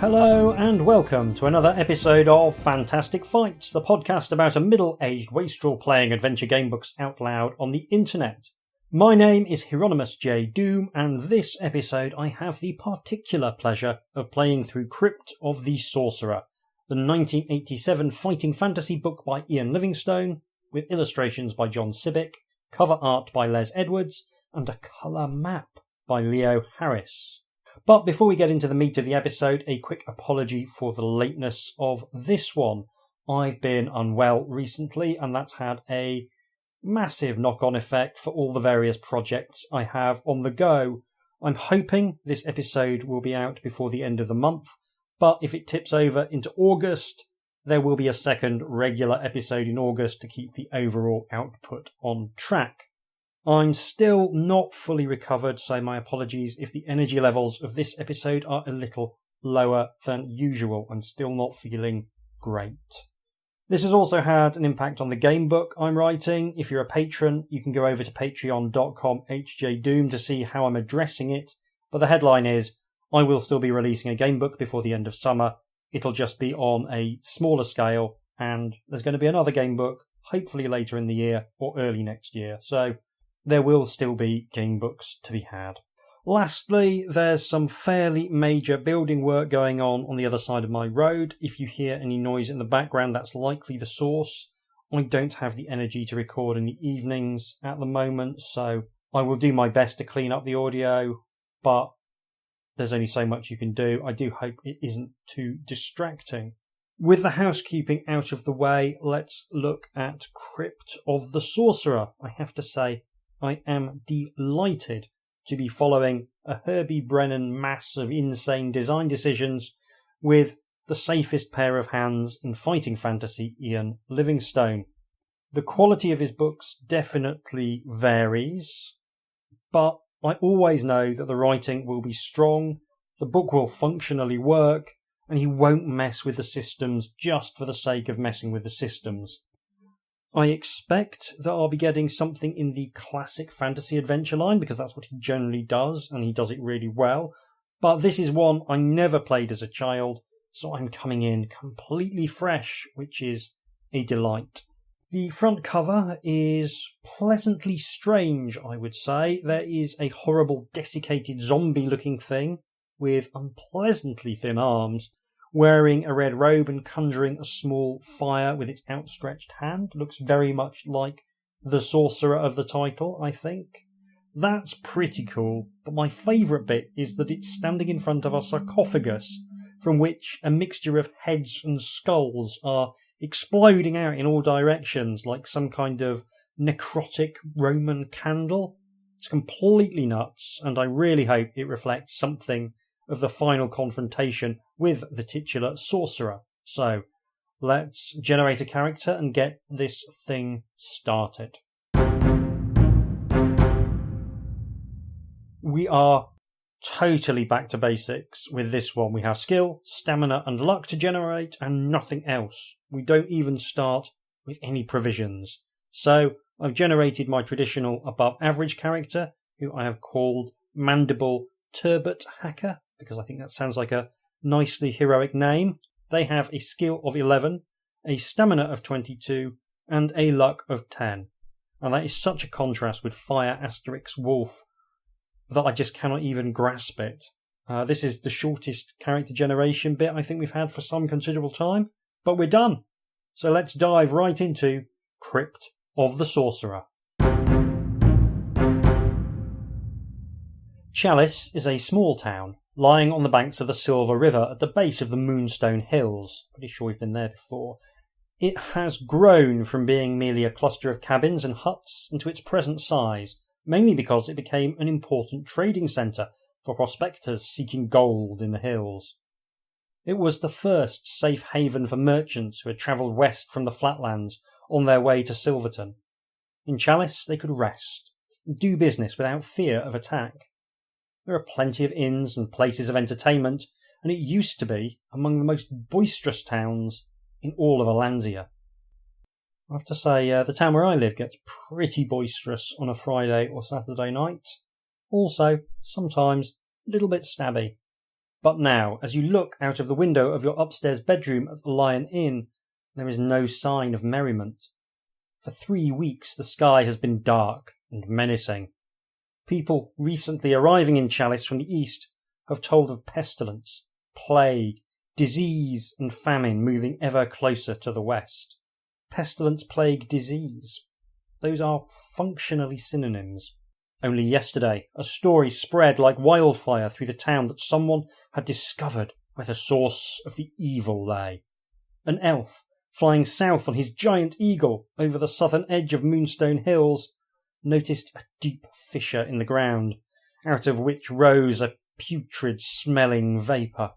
Hello and welcome to another episode of Fantastic Fights, the podcast about a middle-aged wastrel playing adventure gamebooks out loud on the internet. My name is Hieronymus HJDoom, and this episode I have the particular pleasure of playing through Crypt of the Sorcerer, the 1987 fighting fantasy book by Ian Livingstone, with illustrations by John Sibbick, cover art by Les Edwards, and a colour map by Leo Harris. But before we get into the meat of the episode, a quick apology for the lateness of this one. I've been unwell recently, and that's had a massive knock-on effect for all the various projects I have on the go. I'm hoping this episode will be out before the end of the month, but if it tips over into August, there will be a second regular episode in August to keep the overall output on track. I'm still not fully recovered, so my apologies if the energy levels of this episode are a little lower than usual. I'm still not feeling great. This has also had an impact on the gamebook I'm writing. If you're a patron, you can go over to patreon.com HJDoom to see how I'm addressing it. But the headline is, I will still be releasing a gamebook before the end of summer. It'll just be on a smaller scale, and there's going to be another gamebook, hopefully later in the year or early next year. So there will still be gamebooks to be had. Lastly, there's some fairly major building work going on the other side of my road. If you hear any noise in the background, that's likely the source. I don't have the energy to record in the evenings at the moment, so I will do my best to clean up the audio, but there's only so much you can do. I do hope it isn't too distracting. With the housekeeping out of the way, let's look at Crypt of the Sorcerer. I have to say, I am delighted to be following a Herbie Brennan mass of insane design decisions with the safest pair of hands in fighting fantasy, Ian Livingstone. The quality of his books definitely varies, but I always know that the writing will be strong, the book will functionally work, and he won't mess with the systems just for the sake of messing with the systems. I expect that I'll be getting something in the classic fantasy adventure line, because that's what he generally does, and he does it really well. But this is one I never played as a child, so I'm coming in completely fresh, which is a delight. The front cover is pleasantly strange, I would say. There is a horrible desiccated zombie-looking thing with unpleasantly thin arms, wearing a red robe and conjuring a small fire with its outstretched hand. Looks very much like the Sorcerer of the title, I think. That's pretty cool, but my favourite bit is that it's standing in front of a sarcophagus from which a mixture of heads and skulls are exploding out in all directions like some kind of necrotic Roman candle. It's completely nuts, and I really hope it reflects something of the final confrontation with the titular sorcerer. So, let's generate a character and get this thing started. We are totally back to basics with this one. We have skill, stamina and luck to generate and nothing else. We don't even start with any provisions. So, I've generated my traditional above average character, who I have called Mandible Turbot Hacker, because I think that sounds like a nicely heroic name. They have a skill of 11, a stamina of 22, and a luck of 10. And that is such a contrast with Fire Asterix Wolf that I just cannot even grasp it. This is the shortest character generation bit I think we've had for some considerable time, but we're done. So let's dive right into Crypt of the Sorcerer. Chalice is a small town, lying on the banks of the Silver River at the base of the Moonstone Hills. Pretty sure we've been there before. It has grown from being merely a cluster of cabins and huts into its present size, mainly because it became an important trading centre for prospectors seeking gold in the hills. It was the first safe haven for merchants who had travelled west from the flatlands on their way to Silverton. In Chalice they could rest and do business without fear of attack. There are plenty of inns and places of entertainment, and it used to be among the most boisterous towns in all of Allansia. I have to say, the town where I live gets pretty boisterous on a Friday or Saturday night. Also, sometimes a little bit stabby. But now, as you look out of the window of your upstairs bedroom at the Lion Inn, there is no sign of merriment. For 3 weeks the sky has been dark and menacing. People recently arriving in Chalice from the east have told of pestilence, plague, disease and famine moving ever closer to the west. Pestilence, plague, disease. Those are functionally synonyms. Only yesterday, a story spread like wildfire through the town that someone had discovered where the source of the evil lay. An elf, flying south on his giant eagle over the southern edge of Moonstone Hills, noticed a deep fissure in the ground, out of which rose a putrid-smelling vapour.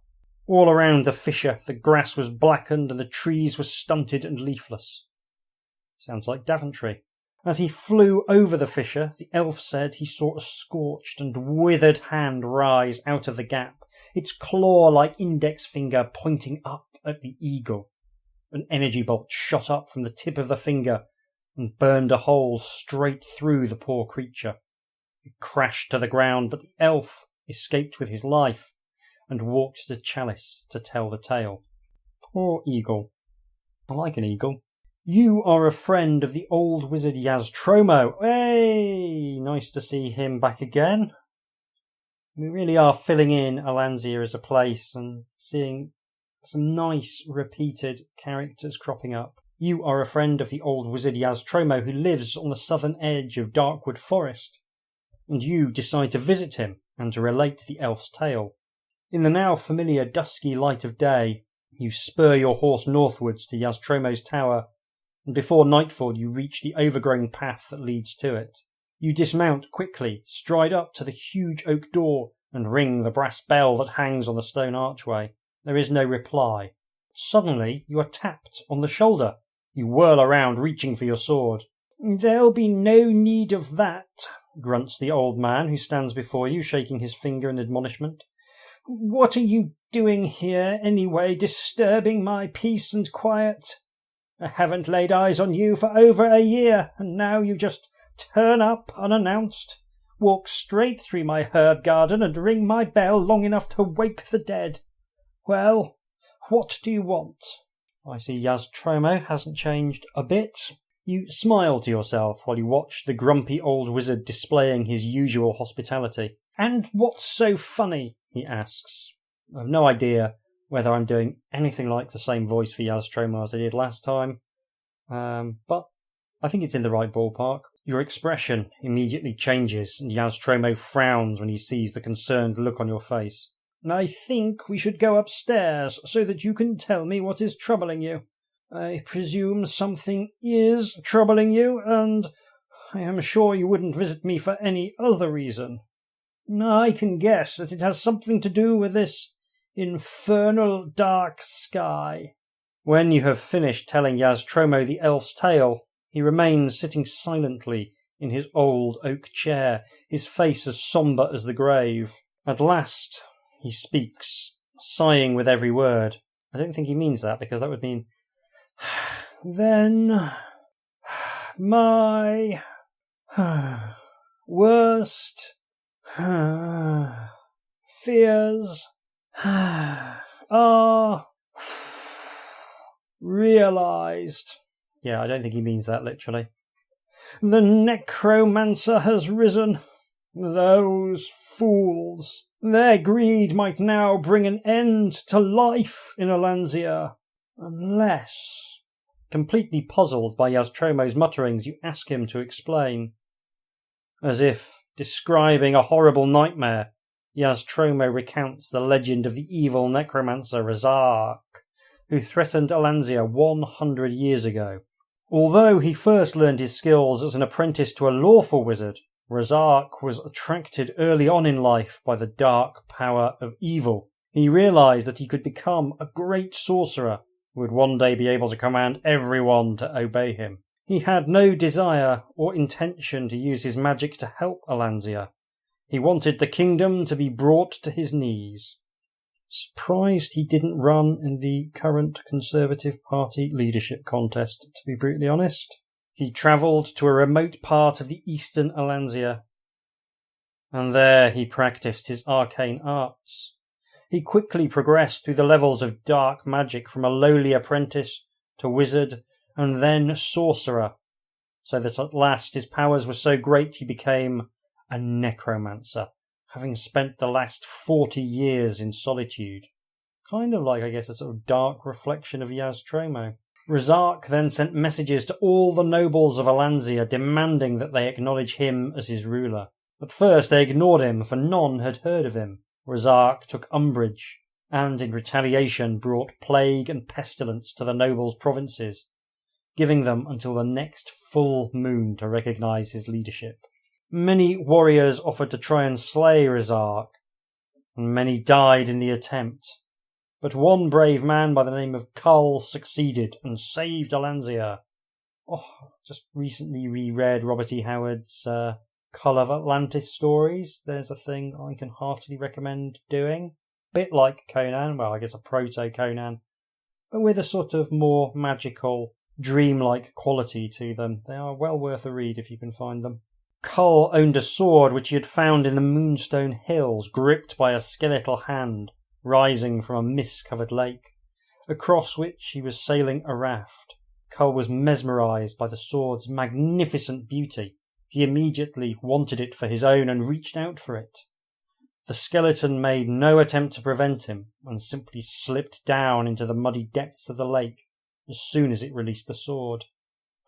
All around the fissure the grass was blackened and the trees were stunted and leafless. Sounds like Daventry. As he flew over the fissure, the elf said he saw a scorched and withered hand rise out of the gap, its claw-like index finger pointing up at the eagle. An energy bolt shot up from the tip of the finger and burned a hole straight through the poor creature. It crashed to the ground, but the elf escaped with his life and walked to Chalice to tell the tale. Poor eagle. I like an eagle. You are a friend of the old wizard Yaztromo. Hey! Nice to see him back again. We really are filling in Allansia as a place and seeing some nice repeated characters cropping up. You are a friend of the old wizard Yaztromo who lives on the southern edge of Darkwood Forest, and you decide to visit him and to relate the elf's tale. In the now familiar dusky light of day, you spur your horse northwards to Yaztromo's tower, and before nightfall you reach the overgrown path that leads to it. You dismount quickly, stride up to the huge oak door, and ring the brass bell that hangs on the stone archway. There is no reply. Suddenly you are tapped on the shoulder. You whirl around, reaching for your sword. "There'll be no need of that," grunts the old man who stands before you, shaking his finger in admonishment. "What are you doing here, anyway, disturbing my peace and quiet? I haven't laid eyes on you for over a year, and now you just turn up unannounced, walk straight through my herb garden and ring my bell long enough to wake the dead. Well, what do you want?" I see Yaztromo hasn't changed a bit. You smile to yourself while you watch the grumpy old wizard displaying his usual hospitality. "And what's so funny?" he asks. I have no idea whether I'm doing anything like the same voice for Yaztromo as I did last time, but I think it's in the right ballpark. Your expression immediately changes, and Yaztromo frowns when he sees the concerned look on your face. "I think we should go upstairs so that you can tell me what is troubling you. I presume something is troubling you, and I am sure you wouldn't visit me for any other reason. I can guess that it has something to do with this infernal dark sky." When you have finished telling Yaztromo the elf's tale, he remains sitting silently in his old oak chair, his face as sombre as the grave. At last he speaks, sighing with every word. I don't think he means that, because that would mean, "Then my worst fears are realized." Yeah, I don't think he means that literally. "The necromancer has risen. Those fools. Their greed might now bring an end to life in Allansia. Unless..." Completely puzzled by Yaztromo's mutterings, you ask him to explain. As if describing a horrible nightmare, Yaztromo recounts the legend of the evil necromancer Razark, who threatened Allansia 100 years ago. Although he first learned his skills as an apprentice to a lawful wizard, Razark was attracted early on in life by the dark power of evil. He realized that he could become a great sorcerer who would one day be able to command everyone to obey him. He had no desire or intention to use his magic to help Allansia. He wanted the kingdom to be brought to his knees. Surprised he didn't run in the current Conservative Party leadership contest, to be brutally honest. He travelled to a remote part of the eastern Allansia, and there he practised his arcane arts. He quickly progressed through the levels of dark magic from a lowly apprentice to wizard and then sorcerer, so that at last his powers were so great he became a necromancer, having spent the last 40 years in solitude. Kind of like, I guess, a sort of dark reflection of Yaztromo. Rizark then sent messages to all the nobles of Allansia demanding that they acknowledge him as his ruler. At first they ignored him, for none had heard of him. Rizark took umbrage, and in retaliation brought plague and pestilence to the nobles' provinces, giving them until the next full moon to recognise his leadership. Many warriors offered to try and slay Rizark, and many died in the attempt. But one brave man by the name of Kull succeeded and saved Allansia. Just recently reread Robert E. Howard's Cull of Atlantis stories. There's a thing I can heartily recommend doing. Bit like Conan, well, I guess a proto-Conan, but with a sort of more magical, dreamlike quality to them. They are well worth a read if you can find them. Kull owned a sword which he had found in the Moonstone Hills, gripped by a skeletal hand, rising from a mist-covered lake, across which he was sailing a raft. Kull was mesmerised by the sword's magnificent beauty. He immediately wanted it for his own and reached out for it. The skeleton made no attempt to prevent him and simply slipped down into the muddy depths of the lake as soon as it released the sword.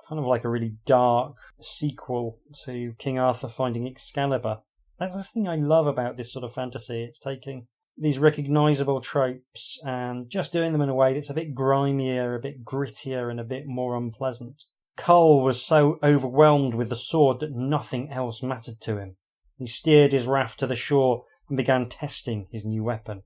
Kind of like a really dark sequel to King Arthur finding Excalibur. That's the thing I love about this sort of fantasy. It's taking these recognisable tropes and just doing them in a way that's a bit grimier, a bit grittier, and a bit more unpleasant. Kull was so overwhelmed with the sword that nothing else mattered to him. He steered his raft to the shore and began testing his new weapon.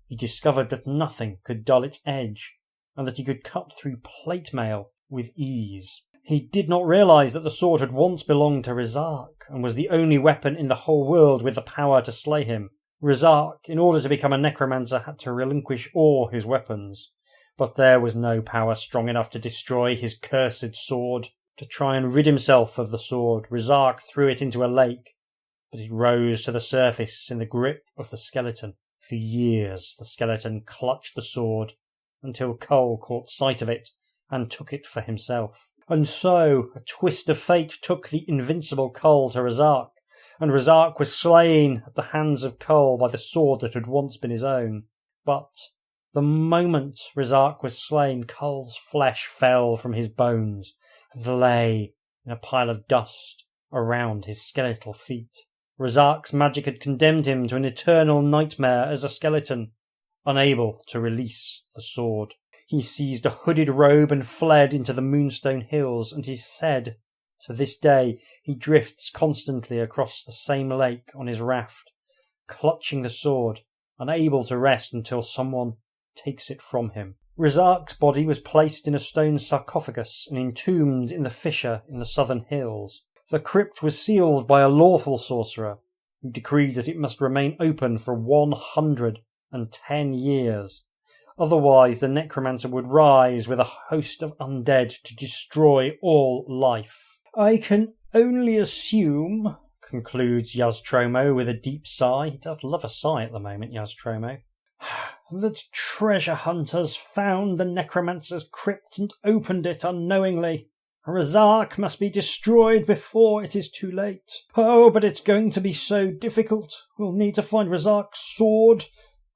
He discovered that nothing could dull its edge, and that he could cut through plate mail with ease. He did not realise that the sword had once belonged to Rizark, and was the only weapon in the whole world with the power to slay him. Rizark, in order to become a necromancer, had to relinquish all his weapons, but there was no power strong enough to destroy his cursed sword. To try and rid himself of the sword, Rizark threw it into a lake, but it rose to the surface in the grip of the skeleton. For years the skeleton clutched the sword, until Kull caught sight of it and took it for himself. And so a twist of fate took the invincible Kull to Rizark, and Rizark was slain at the hands of Kull by the sword that had once been his own. But the moment Rizark was slain, Kull's flesh fell from his bones and lay in a pile of dust around his skeletal feet. Rizark's magic had condemned him to an eternal nightmare as a skeleton, unable to release the sword. He seized a hooded robe and fled into the Moonstone Hills, and he said, to this day, he drifts constantly across the same lake on his raft, clutching the sword, unable to rest until someone takes it from him. Rizark's body was placed in a stone sarcophagus and entombed in the fissure in the southern hills. The crypt was sealed by a lawful sorcerer, who decreed that it must remain open for 110 years. Otherwise the necromancer would rise with a host of undead to destroy all life. I can only assume, concludes Yaztromo with a deep sigh. He does love a sigh at the moment, Yaztromo. That treasure hunters found the necromancer's crypt and opened it unknowingly. Rizark must be destroyed before it is too late. Oh, but it's going to be so difficult. We'll need to find Rizark's sword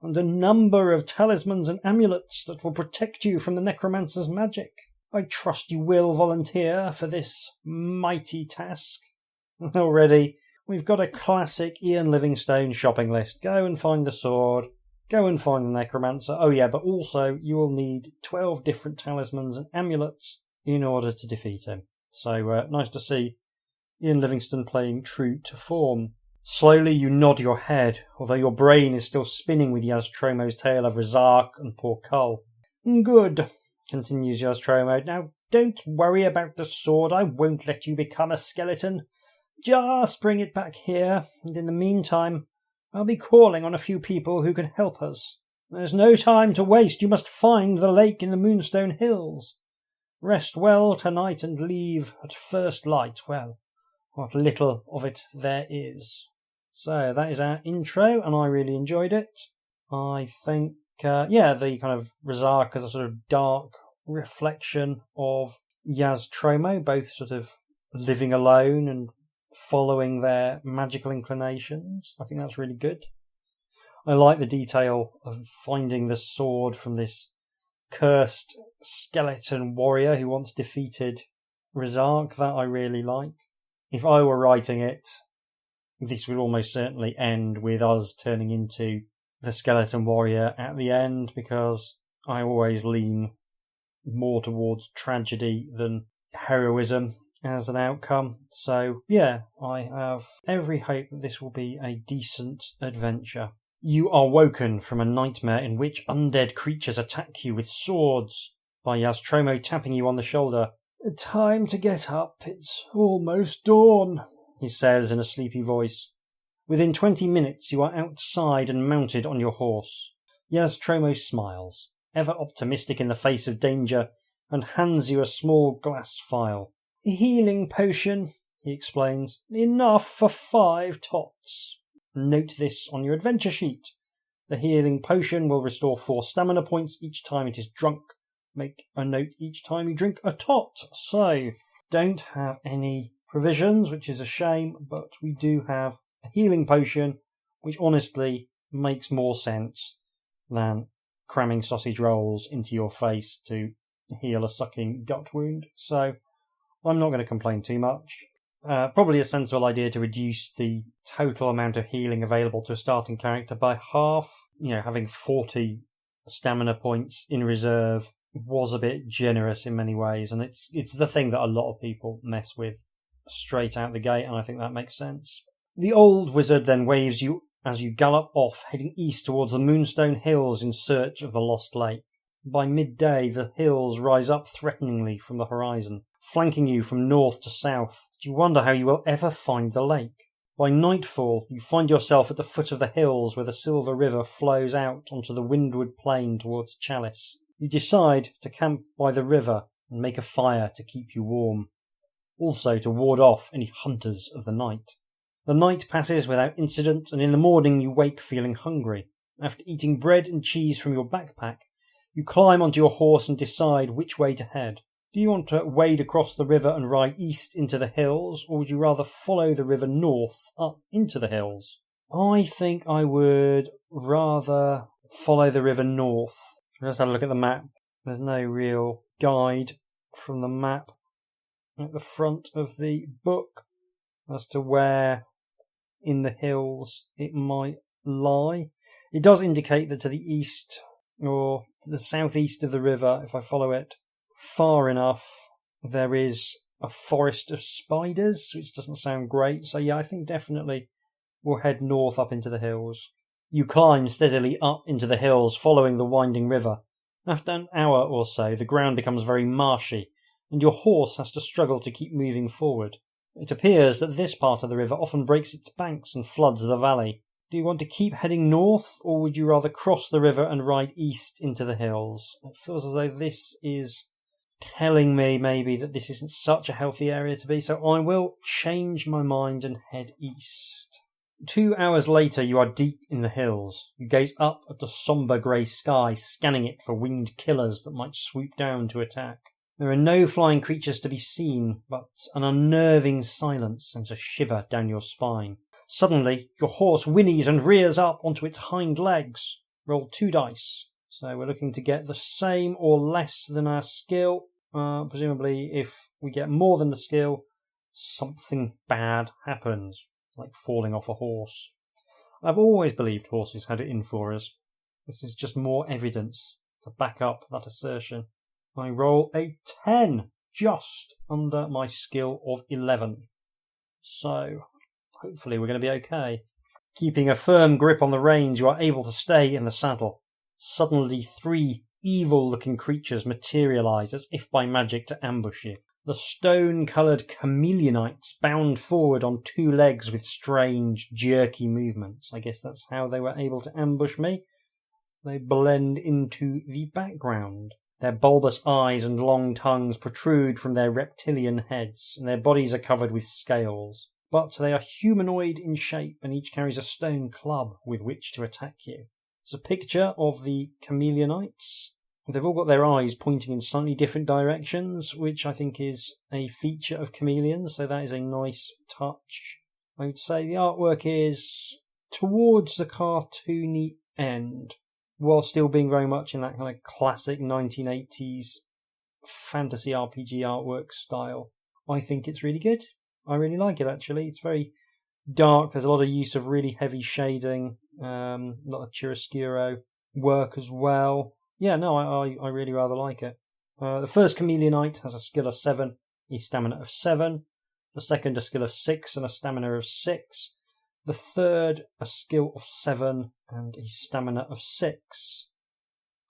and a number of talismans and amulets that will protect you from the necromancer's magic. I trust you will volunteer for this mighty task. Already, we've got a classic Ian Livingstone shopping list. Go and find the sword. Go and find the necromancer. Oh yeah, but also you will need 12 different talismans and amulets in order to defeat him. So nice to see Ian Livingstone playing true to form. Slowly you nod your head, although your brain is still spinning with Yaztromo's tale of Rizark and poor Kull. Good, continues Yaztromo. Now don't worry about the sword. I won't let you become a skeleton. Just bring it back here, and in the meantime I'll be calling on a few people who can help us. There's no time to waste. You must find the lake in the Moonstone Hills. Rest well tonight and leave at first light. Well, what little of it there is. So that is our intro, and I really enjoyed it. I think, the kind of Razak as a sort of dark reflection of Yaz-Tromo, both sort of living alone and following their magical inclinations. I think that's really good. I like the detail of finding the sword from this cursed skeleton warrior who once defeated Razak. That I really like. If I were writing it, this would almost certainly end with us turning into the skeleton warrior at the end, because I always lean more towards tragedy than heroism as an outcome. So yeah, I have every hope that this will be a decent adventure. You are woken from a nightmare in which undead creatures attack you with swords, by Yaz-Tromo tapping you on the shoulder. "Time to get up, it's almost dawn," he says in a sleepy voice. Within 20 minutes you are outside and mounted on your horse. Yaz-Tromo smiles, ever optimistic in the face of danger, and hands you a small glass phial. "A healing potion," he explains. "Enough for 5 tots. Note this on your adventure sheet. The healing potion will restore 4 stamina points each time it is drunk. Make a note each time you drink a tot." So, don't have any provisions, which is a shame, but we do have a healing potion, which honestly makes more sense than cramming sausage rolls into your face to heal a sucking gut wound. So, I'm not going to complain too much. Probably a sensible idea to reduce the total amount of healing available to a starting character by half. Having 40 stamina points in reserve was a bit generous in many ways, and it's the thing that a lot of people mess with straight out the gate, and I think that makes sense. The old wizard then waves you as you gallop off, heading east towards the Moonstone Hills in search of the Lost Lake. By midday, the hills rise up threateningly from the horizon, flanking you from north to south. You wonder how you will ever find the lake. By nightfall, you find yourself at the foot of the hills where the Silver River flows out onto the windward plain towards Chalice. You decide to camp by the river and make a fire to keep you warm, also to ward off any hunters of the night. The night passes without incident, and in the morning you wake feeling hungry. After eating bread and cheese from your backpack, you climb onto your horse and decide which way to head. Do you want to wade across the river and ride east into the hills, or would you rather follow the river north up into the hills? I think I would rather follow the river north. I just had a look at the map. There's no real guide from the map at the front of the book as to where in the hills it might lie. It does indicate that to the east or to the southeast of the river, if I follow it far enough, there is a forest of spiders, which doesn't sound great. So yeah, I think definitely we'll head north up into the hills. You climb steadily up into the hills, following the winding river. After an hour or so, the ground becomes very marshy, and your horse has to struggle to keep moving forward. It appears that this part of the river often breaks its banks and floods the valley. Do you want to keep heading north, or would you rather cross the river and ride east into the hills? It feels as though this is telling me maybe that this isn't such a healthy area to be, so I will change my mind and head east. 2 hours later, you are deep in the hills. You gaze up at the sombre grey sky, scanning it for winged killers that might swoop down to attack. There are no flying creatures to be seen, but an unnerving silence sends a shiver down your spine. Suddenly, your horse whinnies and rears up onto its hind legs. Roll 2 dice. So we're looking to get the same or less than our skill. Presumably, if we get more than the skill, something bad happens, like falling off a horse. I've always believed horses had it in for us. This is just more evidence to back up that assertion. I roll a 10, just under my skill of 11. So, hopefully we're going to be okay. Keeping a firm grip on the reins, you are able to stay in the saddle. Suddenly, 3 evil-looking creatures materialise as if by magic to ambush you. The stone-coloured chameleonites bound forward on 2 legs with strange, jerky movements. I guess that's how they were able to ambush me. They blend into the background. Their bulbous eyes and long tongues protrude from their reptilian heads, and their bodies are covered with scales. But they are humanoid in shape, and each carries a stone club with which to attack you. It's a picture of the chameleonites. They've all got their eyes pointing in slightly different directions, which I think is a feature of chameleons, so that is a nice touch. I would say the artwork is towards the cartoony end, while still being very much in that kind of classic 1980s fantasy RPG artwork style. I think it's really good. I really like it, actually. It's very dark. There's a lot of use of really heavy shading, a lot of chiaroscuro work as well. Yeah, no, I really rather like it. The first chameleonite has a skill of 7, a stamina of 7. The second, a skill of 6 and a stamina of 6. The third, a skill of 7 and a stamina of 6.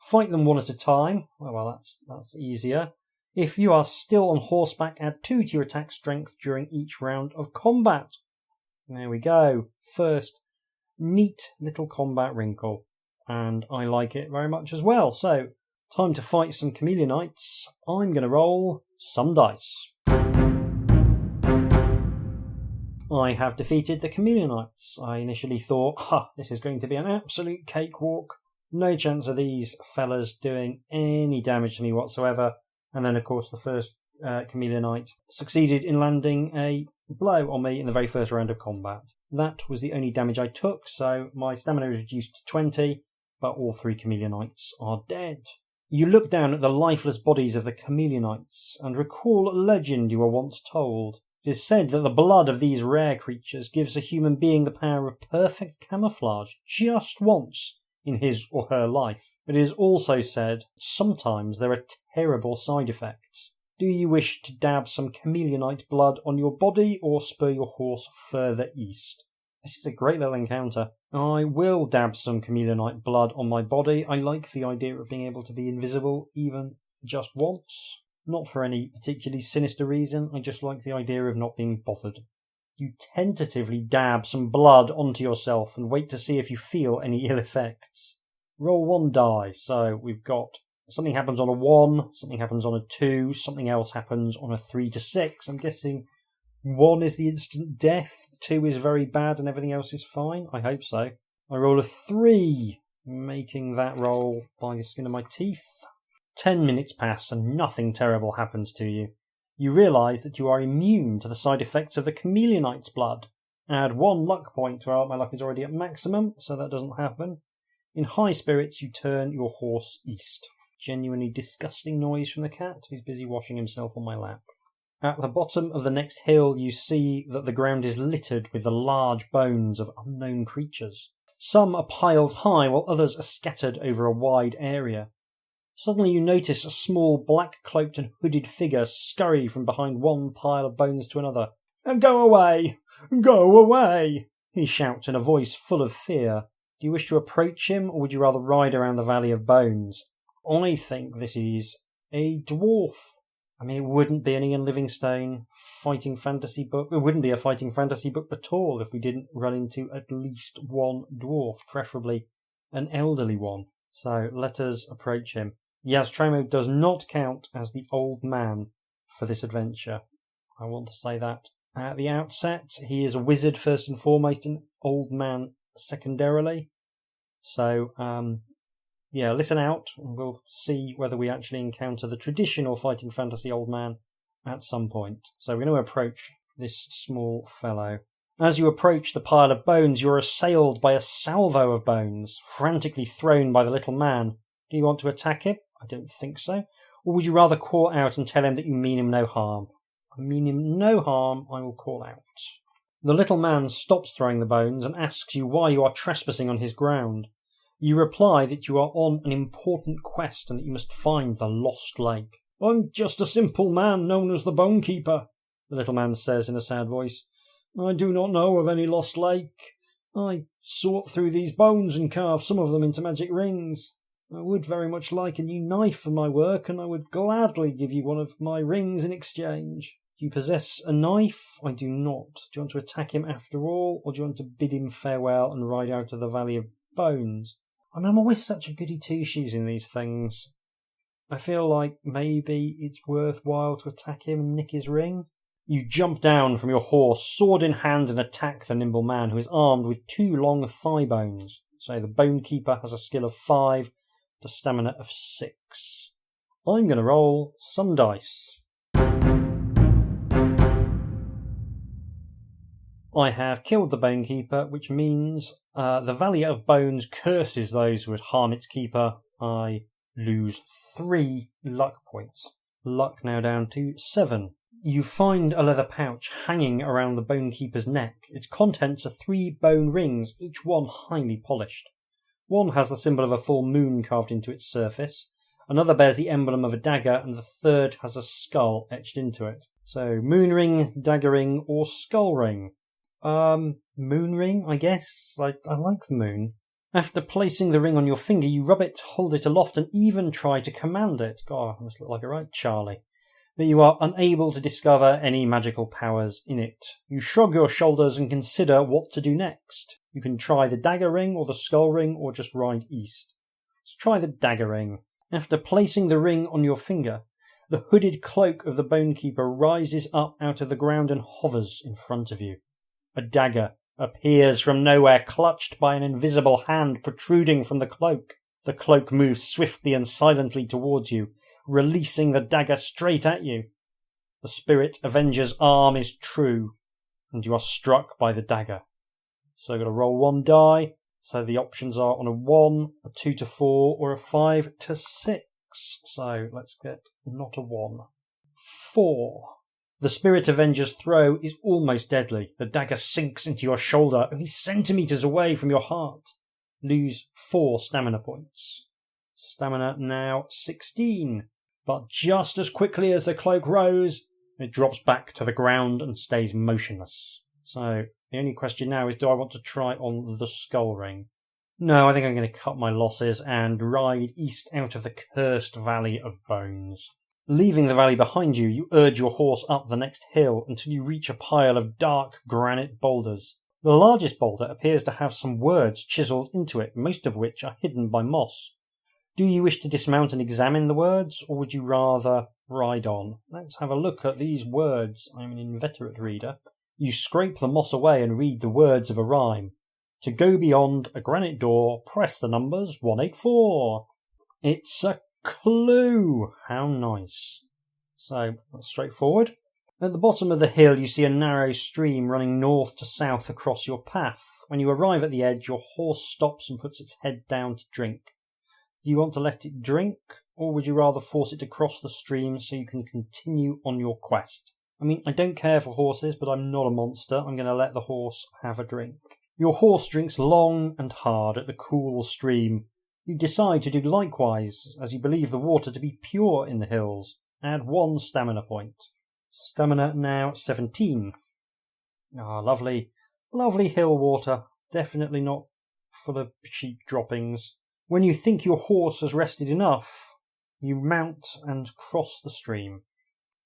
Fight them one at a time. Well, that's easier. If you are still on horseback, add 2 to your attack strength during each round of combat. There we go. First, neat little combat wrinkle. And I like it very much as well. So, time to fight some chameleonites. I'm going to roll some dice. I have defeated the chameleonites. I initially thought, this is going to be an absolute cakewalk. No chance of these fellas doing any damage to me whatsoever. And then, of course, the first chameleonite succeeded in landing a blow on me in the very first round of combat. That was the only damage I took, so my stamina is reduced to 20, but all 3 chameleonites are dead. You look down at the lifeless bodies of the chameleonites and recall a legend you were once told. It is said that the blood of these rare creatures gives a human being the power of perfect camouflage just once in his or her life. But it is also said sometimes there are terrible side effects. Do you wish to dab some chameleonite blood on your body or spur your horse further east? This is a great little encounter. I will dab some chameleonite blood on my body. I like the idea of being able to be invisible even just once. Not for any particularly sinister reason, I just like the idea of not being bothered. You tentatively dab some blood onto yourself and wait to see if you feel any ill effects. Roll 1 die, so we've got something happens on a 1, something happens on a 2, something else happens on a 3 to 6. I'm guessing 1 is the instant death, 2 is very bad and everything else is fine. I hope so. I roll a 3, making that roll by the skin of my teeth. 10 minutes pass and nothing terrible happens to you. You realise that you are immune to the side effects of the chameleonite's blood. Add 1 luck point. Well, my luck is already at maximum, so that doesn't happen. In high spirits, you turn your horse east. Genuinely disgusting noise from the cat, who's busy washing himself on my lap. At the bottom of the next hill, you see that the ground is littered with the large bones of unknown creatures. Some are piled high, while others are scattered over a wide area. Suddenly you notice a small, black-cloaked and hooded figure scurry from behind one pile of bones to another. "Go away! Go away!" he shouts in a voice full of fear. Do you wish to approach him, or would you rather ride around the Valley of Bones? I think this is a dwarf. I mean, it wouldn't be an Ian Livingstone fighting fantasy book. It wouldn't be a fighting fantasy book at all if we didn't run into at least one dwarf, preferably an elderly one. So let us approach him. Yaztremo does not count as the old man for this adventure. I want to say that at the outset. He is a wizard first and foremost, an old man secondarily. So, listen out, and we'll see whether we actually encounter the traditional fighting fantasy old man at some point. So we're going to approach this small fellow. As you approach the pile of bones, you're assailed by a salvo of bones, frantically thrown by the little man. Do you want to attack him? I don't think so. Or would you rather call out and tell him that you mean him no harm? I mean him no harm, I will call out. The little man stops throwing the bones and asks you why you are trespassing on his ground. You reply that you are on an important quest and that you must find the lost lake. "I'm just a simple man known as the Bonekeeper," the little man says in a sad voice. "I do not know of any lost lake. I sort through these bones and carve some of them into magic rings. I would very much like a new knife for my work, and I would gladly give you one of my rings in exchange. Do you possess a knife? I do not. Do you want to attack him after all, or do you want to bid him farewell and ride out of the Valley of Bones?" I mean, I'm always such a goody two-shoes in these things. I feel like maybe it's worthwhile to attack him and nick his ring. You jump down from your horse, sword in hand, and attack the nimble man, who is armed with 2 long thigh bones. So the Bone Keeper has a skill of 5, a stamina of 6. I'm going to roll some dice. I have killed the Bone Keeper, which means the Valley of Bones curses those who would harm its keeper. I lose 3 luck points. Luck now down to 7. You find a leather pouch hanging around the Bone Keeper's neck. Its contents are 3 bone rings, each one highly polished. One has the symbol of a full moon carved into its surface, another bears the emblem of a dagger, and the third has a skull etched into it. So, moon ring, dagger ring, or skull ring? Moon ring, I guess. I like the moon. After placing the ring on your finger, you rub it, hold it aloft, and even try to command it. God, I must look like a right Charlie. But you are unable to discover any magical powers in it. You shrug your shoulders and consider what to do next. You can try the dagger ring or the skull ring, or just ride east. Let's try the dagger ring. After placing the ring on your finger, the hooded cloak of the Bone Keeper rises up out of the ground and hovers in front of you. A dagger appears from nowhere, clutched by an invisible hand protruding from the cloak. The cloak moves swiftly and silently towards you, releasing the dagger straight at you. The Spirit Avenger's arm is true, and you are struck by the dagger. So I've got to roll 1 die. So the options are on a 1, a 2 to 4, or a 5 to 6. So let's get not a 1. 4. The Spirit Avenger's throw is almost deadly. The dagger sinks into your shoulder, only centimetres away from your heart. Lose 4 stamina points. Stamina now 16. But just as quickly as the cloak rose, it drops back to the ground and stays motionless. So the only question now is, do I want to try on the skull ring? No, I think I'm going to cut my losses and ride east out of the cursed Valley of Bones. Leaving the valley behind you, you urge your horse up the next hill until you reach a pile of dark granite boulders. The largest boulder appears to have some words chiselled into it, most of which are hidden by moss. Do you wish to dismount and examine the words, or would you rather ride on? Let's have a look at these words. I'm an inveterate reader. You scrape the moss away and read the words of a rhyme. To go beyond a granite door, press the numbers 184. It's a clue! How nice. So, that's straightforward. At the bottom of the hill you see a narrow stream running north to south across your path. When you arrive at the edge, your horse stops and puts its head down to drink. Do you want to let it drink, or would you rather force it to cross the stream so you can continue on your quest? I mean, I don't care for horses, but I'm not a monster. I'm going to let the horse have a drink. Your horse drinks long and hard at the cool stream. You decide to do likewise, as you believe the water to be pure in the hills. Add 1 stamina point. Stamina now 17. Ah, lovely, lovely hill water. Definitely not full of sheep droppings. When you think your horse has rested enough, you mount and cross the stream.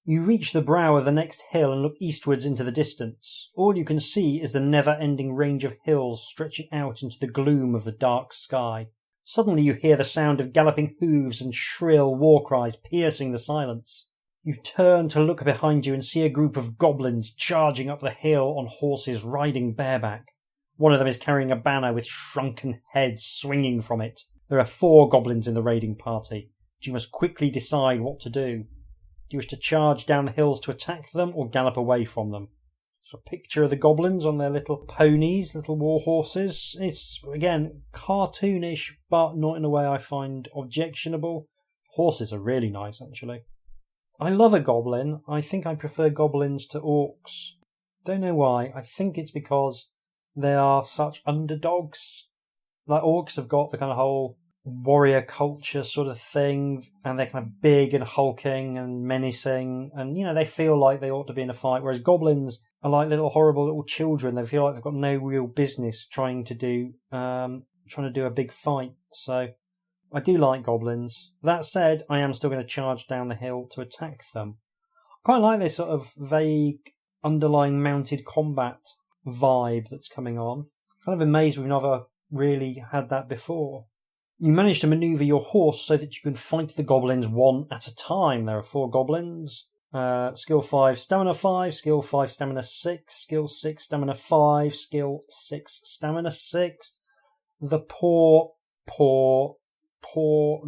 You reach the brow of the next hill and look eastwards into the distance. All you can see is the never-ending range of hills stretching out into the gloom of the dark sky. Suddenly you hear the sound of galloping hooves and shrill war cries piercing the silence. You turn to look behind you and see a group of goblins charging up the hill on horses riding bareback. One of them is carrying a banner with shrunken heads swinging from it. There are 4 goblins in the raiding party, but you must quickly decide what to do. Do you wish to charge down the hills to attack them, or gallop away from them? It's a picture of the goblins on their little ponies, little war horses. It's, again, cartoonish, but not in a way I find objectionable. Horses are really nice, actually. I love a goblin. I think I prefer goblins to orcs. Don't know why. I think it's because they are such underdogs. Like, orcs have got the kind of whole warrior culture sort of thing, and they're kind of big and hulking and menacing, and, you know, they feel like they ought to be in a fight, whereas goblins are like little horrible little children. They feel like they've got no real business trying to do a big fight. So I do like goblins. That said, I am still going to charge down the hill to attack them. I quite like this sort of vague underlying mounted combat vibe that's coming on. Kind of amazed we've never really had that before. You manage to manoeuvre your horse so that you can fight the goblins one at a time. There are 4 goblins. Skill 5, Stamina 5, Skill 5, Stamina 6, Skill 6, Stamina 5, Skill 6, Stamina 6. The poor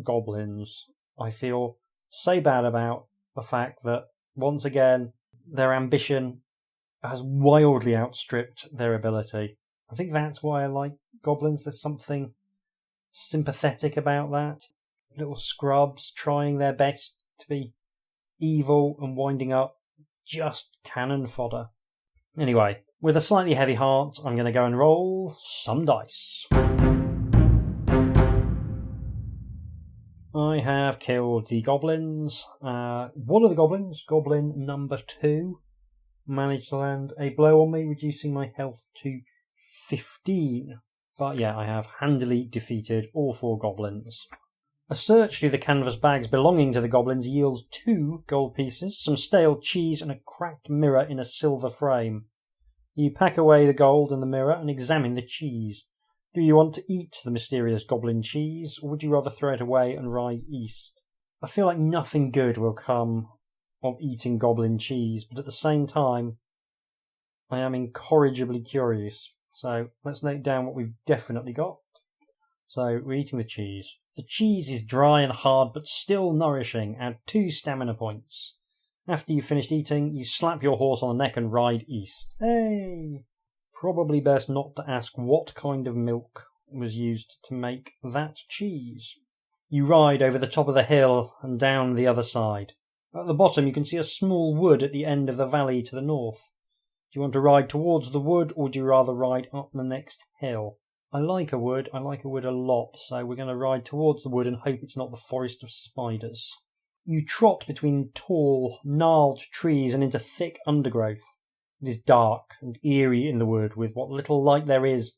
goblins. I feel so bad about the fact that, once again, their ambition has wildly outstripped their ability. I think that's why I like goblins. There's something sympathetic about that. Little scrubs trying their best to be evil and winding up just cannon fodder. Anyway, with a slightly heavy heart, I'm going to go and roll some dice. I have killed the goblins. One of the goblins, goblin number 2, managed to land a blow on me, reducing my health to 15. But yeah, I have handily defeated all 4 goblins. A search through the canvas bags belonging to the goblins yields 2 gold pieces, some stale cheese, and a cracked mirror in a silver frame. You pack away the gold and the mirror and examine the cheese. Do you want to eat the mysterious goblin cheese, or would you rather throw it away and ride east? I feel like nothing good will come of eating goblin cheese, but at the same time, I am incorrigibly curious. So let's note down what we've definitely got. So we're eating the cheese. The cheese is dry and hard, but still nourishing. Add 2 stamina points. After you've finished eating, you slap your horse on the neck and ride east. Hey! Probably best not to ask what kind of milk was used to make that cheese. You ride over the top of the hill and down the other side. At the bottom you can see a small wood at the end of the valley to the north. Do you want to ride towards the wood, or would you rather ride up the next hill? I like a wood a lot, so we're going to ride towards the wood and hope it's not the forest of spiders. You trot between tall, gnarled trees and into thick undergrowth. It is dark and eerie in the wood, with what little light there is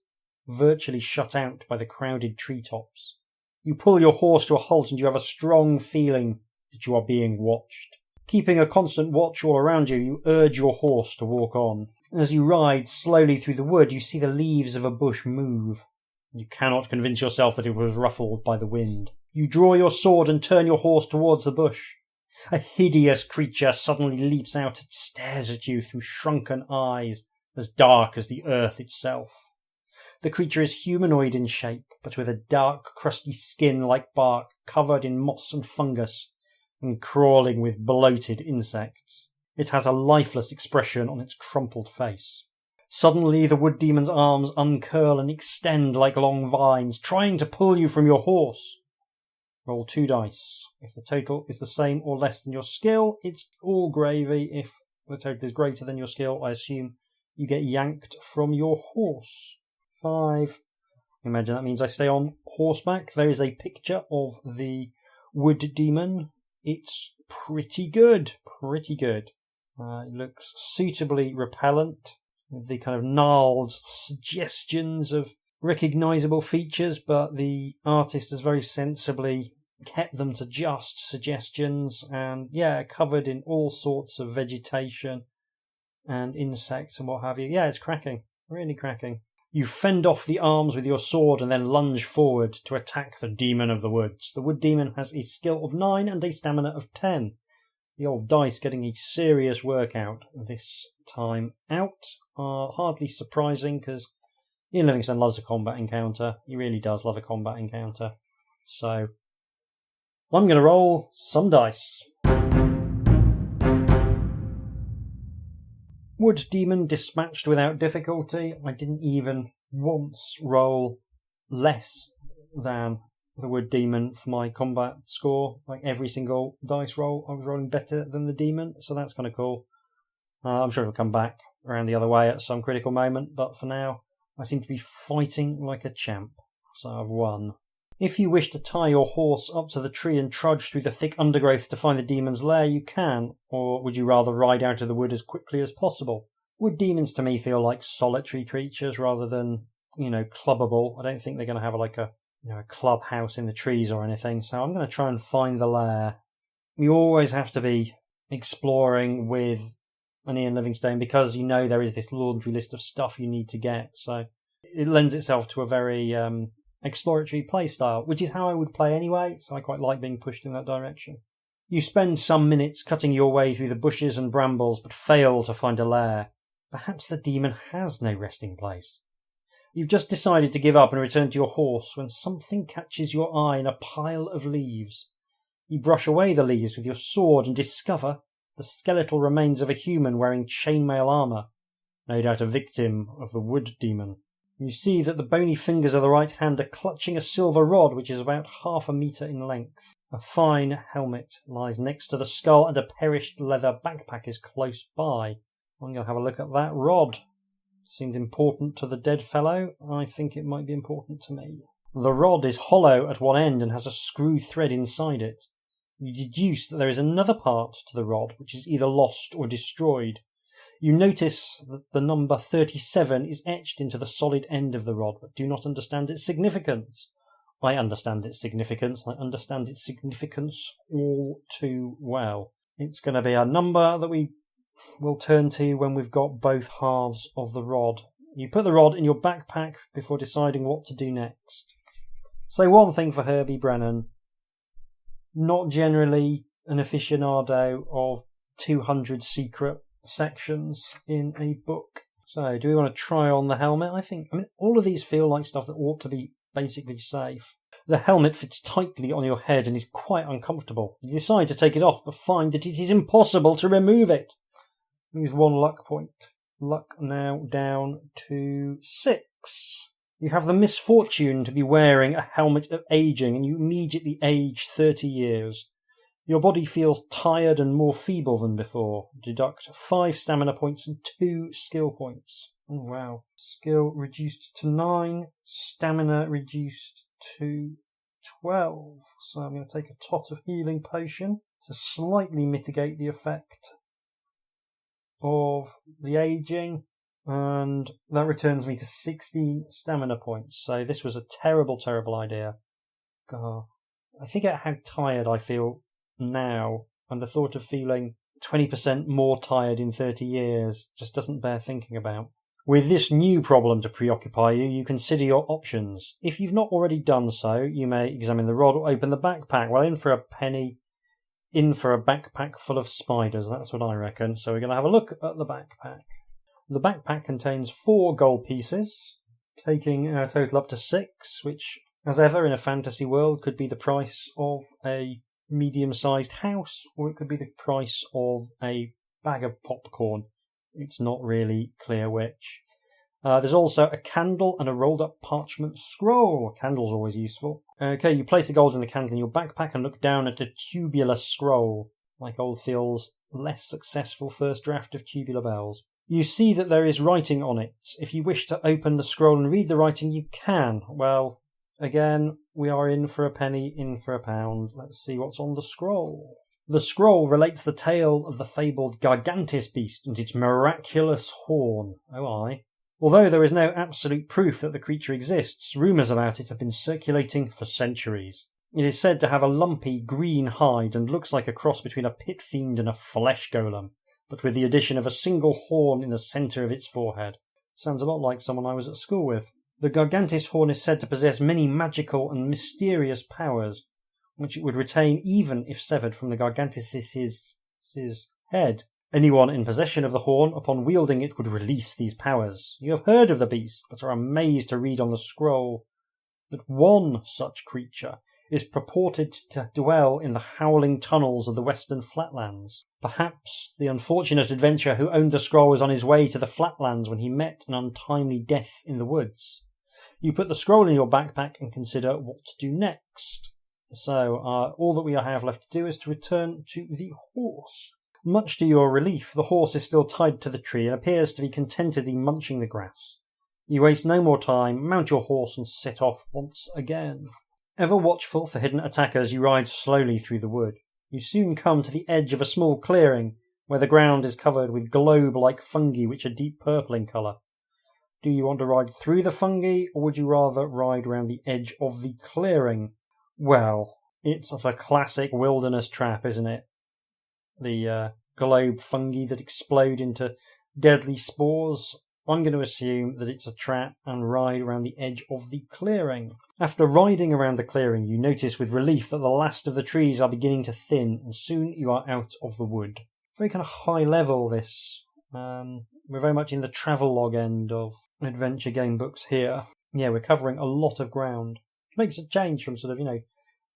virtually shut out by the crowded treetops. You pull your horse to a halt and you have a strong feeling that you are being watched. Keeping a constant watch all around you, you urge your horse to walk on. As you ride slowly through the wood, you see the leaves of a bush move. You cannot convince yourself that it was ruffled by the wind. You draw your sword and turn your horse towards the bush. A hideous creature suddenly leaps out and stares at you through shrunken eyes as dark as the earth itself. The creature is humanoid in shape, but with a dark, crusty skin like bark, covered in moss and fungus, and crawling with bloated insects. It has a lifeless expression on its crumpled face. Suddenly the wood demon's arms uncurl and extend like long vines, trying to pull you from your horse. Roll 2 dice. If the total is the same or less than your skill, it's all gravy. If the total is greater than your skill, I assume you get yanked from your horse. 5. Imagine that means I stay on horseback. There is a picture of the wood demon. It's pretty good. It looks suitably repellent, with the kind of gnarled suggestions of recognisable features, but the artist has very sensibly kept them to just suggestions, and covered in all sorts of vegetation and insects and what have you. Yeah, it's cracking. Really cracking. You fend off the arms with your sword and then lunge forward to attack the demon of the woods. The wood demon has a skill of 9 and a stamina of 10. The old dice getting a serious workout this time out. Are hardly surprising, because Ian Livingstone loves a combat encounter. He really does love a combat encounter. So I'm going to roll some dice. Wood demon dispatched without difficulty. I didn't even once roll less than the wood demon for my combat score. Like every single dice roll, I was rolling better than the demon, so that's kind of cool. I'm sure it'll come back around the other way at some critical moment, but for now, I seem to be fighting like a champ, so I've won. If you wish to tie your horse up to the tree and trudge through the thick undergrowth to find the demon's lair, you can, or would you rather ride out of the wood as quickly as possible? Wood demons to me feel like solitary creatures rather than, clubbable. I don't think they're going to have a clubhouse in the trees or anything, so I'm going to try and find the lair. You always have to be exploring with an Ian Livingstone, because there is this laundry list of stuff you need to get, so it lends itself to a very exploratory play style, which is how I would play anyway, so I quite like being pushed in that direction. You spend some minutes cutting your way through the bushes and brambles, but fail to find a lair. Perhaps the demon has no resting place. You've just decided to give up and return to your horse when something catches your eye in a pile of leaves. You brush away the leaves with your sword and discover the skeletal remains of a human wearing chainmail armour, no doubt a victim of the wood demon. You see that the bony fingers of the right hand are clutching a silver rod which is about 1/2 metre in length. A fine helmet lies next to the skull and a perished leather backpack is close by. I'm going to have a look at that rod. Seemed important to the dead fellow. I think it might be important to me. The rod is hollow at one end and has a screw thread inside it. You deduce that there is another part to the rod which is either lost or destroyed. You notice that the number 37 is etched into the solid end of the rod, but do not understand its significance. I understand its significance. I understand its significance all too well. It's going to be a number that we will turn to when we've got both halves of the rod. You put the rod in your backpack before deciding what to do next. Say one thing for Herbie Brennan. Not generally an aficionado of 200 secret sections in a book. So, do we want to try on the helmet? I mean, all of these feel like stuff that ought to be basically safe. The helmet fits tightly on your head and is quite uncomfortable. You decide to take it off, but find that it is impossible to remove it. Lose 1 luck point. Luck now down to 6. You have the misfortune to be wearing a helmet of aging, and you immediately age 30 years. Your body feels tired and more feeble than before. Deduct 5 stamina points and 2 skill points. Oh wow. Skill reduced to 9. Stamina reduced to 12. So I'm going to take a tot of healing potion to slightly mitigate the effect of the aging. And that returns me to 16 stamina points. So this was a terrible, terrible idea. God. I think at how tired I feel now, and the thought of feeling 20% more tired in 30 years just doesn't bear thinking about. With this new problem to preoccupy you, you consider your options. If you've not already done so, you may examine the rod or open the backpack. Well, in for a penny, in for a backpack full of spiders, that's what I reckon. So we're going to have a look at the backpack. The backpack contains 4 gold pieces, taking a total up to 6, which, as ever in a fantasy world, could be the price of a medium-sized house, or it could be the price of a bag of popcorn. It's not really clear which. There's also a candle and a rolled-up parchment scroll. A candle's always useful. Okay, you place the gold in the candle in your backpack and look down at the tubular scroll, like old Phil's less successful first draft of Tubular Bells. You see that there is writing on it. If you wish to open the scroll and read the writing, you can. Well, again, we are in for a penny, in for a pound. Let's see what's on the scroll. The scroll relates the tale of the fabled Gargantis beast and its miraculous horn. Oh, aye. Although there is no absolute proof that the creature exists, rumours about it have been circulating for centuries. It is said to have a lumpy green hide and looks like a cross between a pit fiend and a flesh golem, but with the addition of a single horn in the centre of its forehead. Sounds a lot like someone I was at school with. The Gargantis horn is said to possess many magical and mysterious powers, which it would retain even if severed from the Gargantis' head. Anyone in possession of the horn, upon wielding it, would release these powers. You have heard of the beast, but are amazed to read on the scroll that one such creature is purported to dwell in the howling tunnels of the Western Flatlands. Perhaps the unfortunate adventurer who owned the scroll was on his way to the Flatlands when he met an untimely death in the woods. You put the scroll in your backpack and consider what to do next. So, all that we have left to do is to return to the horse. Much to your relief, the horse is still tied to the tree and appears to be contentedly munching the grass. You waste no more time, mount your horse and set off once again. Ever watchful for hidden attackers, you ride slowly through the wood. You soon come to the edge of a small clearing, where the ground is covered with globe-like fungi which are deep purple in colour. Do you want to ride through the fungi, or would you rather ride round the edge of the clearing? Well, it's the classic wilderness trap, isn't it? The globe fungi that explode into deadly spores I'm going to assume that it's a trap and ride around the edge of the clearing. After riding around the clearing, you notice with relief that the last of the trees are beginning to thin, and soon you are out of the wood. Very kind of high level, this. We're very much in the travelogue end of adventure game books here. Yeah, we're covering a lot of ground. Which makes a change from sort of,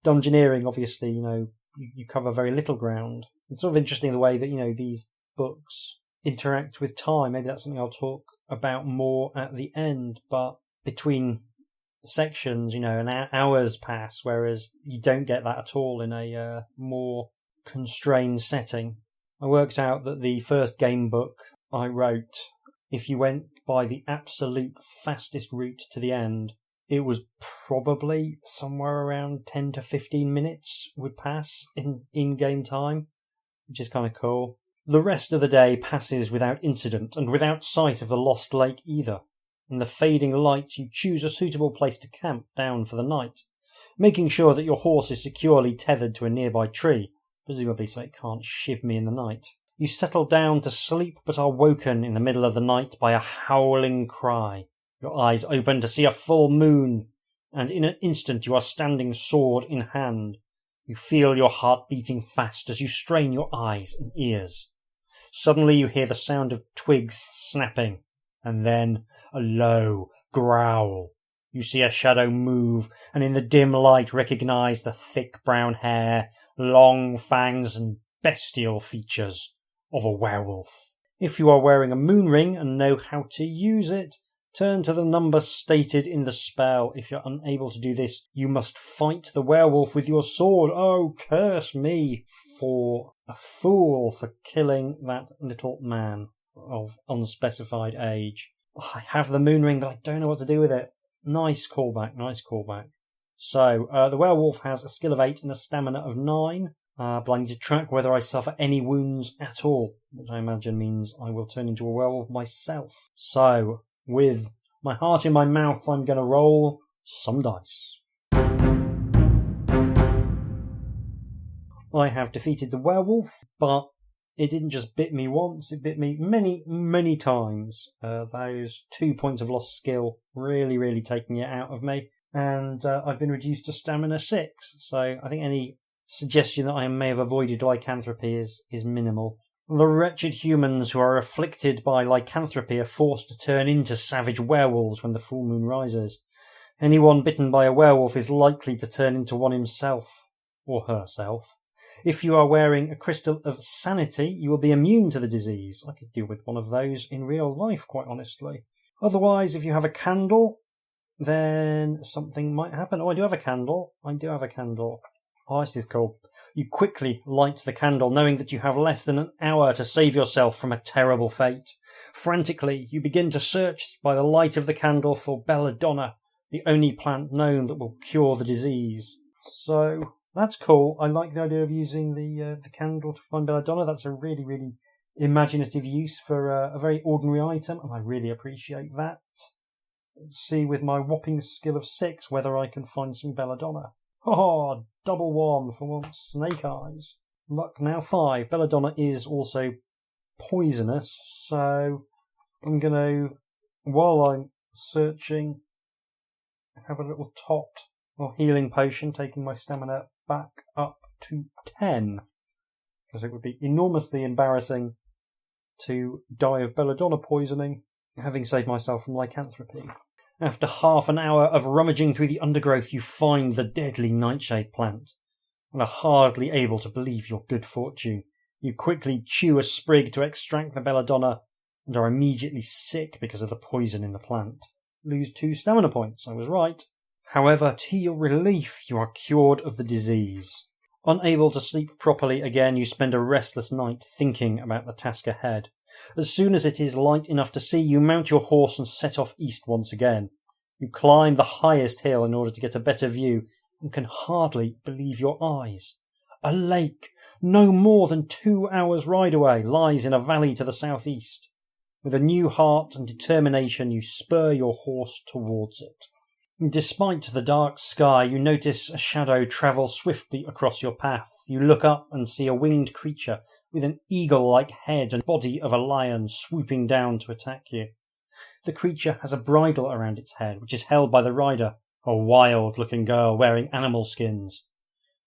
dungeoneering, obviously, you cover very little ground. It's sort of interesting the way that, these books interact with time. Maybe that's something I'll talk about more at the end, but between sections, hours pass, whereas you don't get that at all in a more constrained setting. I worked out that the first game book I wrote, if you went by the absolute fastest route to the end, it was probably somewhere around 10 to 15 minutes would pass in game time, which is kind of cool. The rest of the day passes without incident and without sight of the lost lake either. In the fading light, you choose a suitable place to camp down for the night, making sure that your horse is securely tethered to a nearby tree, presumably so it can't shiv me in the night. You settle down to sleep but are woken in the middle of the night by a howling cry. Your eyes open to see a full moon, and in an instant you are standing sword in hand. You feel your heart beating fast as you strain your eyes and ears. Suddenly you hear the sound of twigs snapping, and then a low growl. You see a shadow move, and in the dim light recognise the thick brown hair, long fangs, and bestial features of a werewolf. If you are wearing a moon ring and know how to use it, turn to the number stated in the spell. If you're unable to do this, you must fight the werewolf with your sword. Oh, curse me for a fool for killing that little man of unspecified age. I have the moon ring, but I don't know what to do with it. Nice callback, nice callback. So, the werewolf has a skill of 8 and a stamina of 9, but I need to track whether I suffer any wounds at all, which I imagine means I will turn into a werewolf myself. So, with my heart in my mouth, I'm going to roll some dice. I have defeated the werewolf, but it didn't just bit me once, it bit me many, many times. Those 2 points of lost skill really, really taking it out of me. And I've been reduced to stamina 6, so I think any suggestion that I may have avoided lycanthropy is minimal. The wretched humans who are afflicted by lycanthropy are forced to turn into savage werewolves when the full moon rises. Anyone bitten by a werewolf is likely to turn into one himself, or herself. If you are wearing a crystal of sanity, you will be immune to the disease. I could deal with one of those in real life, quite honestly. Otherwise, if you have a candle, then something might happen. Oh, I do have a candle. Oh, this is cool. You quickly light the candle, knowing that you have less than an hour to save yourself from a terrible fate. Frantically, you begin to search by the light of the candle for belladonna, the only plant known that will cure the disease. So, that's cool. I like the idea of using the candle to find belladonna. That's a really, really imaginative use for a very ordinary item, and I really appreciate that. Let's see with my whopping skill of 6 whether I can find some belladonna. Oh, double 1 for once. Snake eyes. Luck now 5. Belladonna is also poisonous, so I'm going to, while I'm searching, have a little tot or healing potion, taking my stamina back up to 10. Because it would be enormously embarrassing to die of belladonna poisoning, having saved myself from lycanthropy. After half an hour of rummaging through the undergrowth, you find the deadly nightshade plant, and are hardly able to believe your good fortune. You quickly chew a sprig to extract the belladonna, and are immediately sick because of the poison in the plant. Lose 2 stamina points, I was right. However, to your relief, you are cured of the disease. Unable to sleep properly again, you spend a restless night thinking about the task ahead. As soon as it is light enough to see, you mount your horse and set off east once again. You climb the highest hill in order to get a better view, and can hardly believe your eyes. A lake, no more than 2 hours' ride away, lies in a valley to the southeast. With a new heart and determination, you spur your horse towards it. Despite the dark sky, you notice a shadow travel swiftly across your path. You look up and see a winged creature with an eagle-like head and body of a lion swooping down to attack you. The creature has a bridle around its head, which is held by the rider, a wild-looking girl wearing animal skins.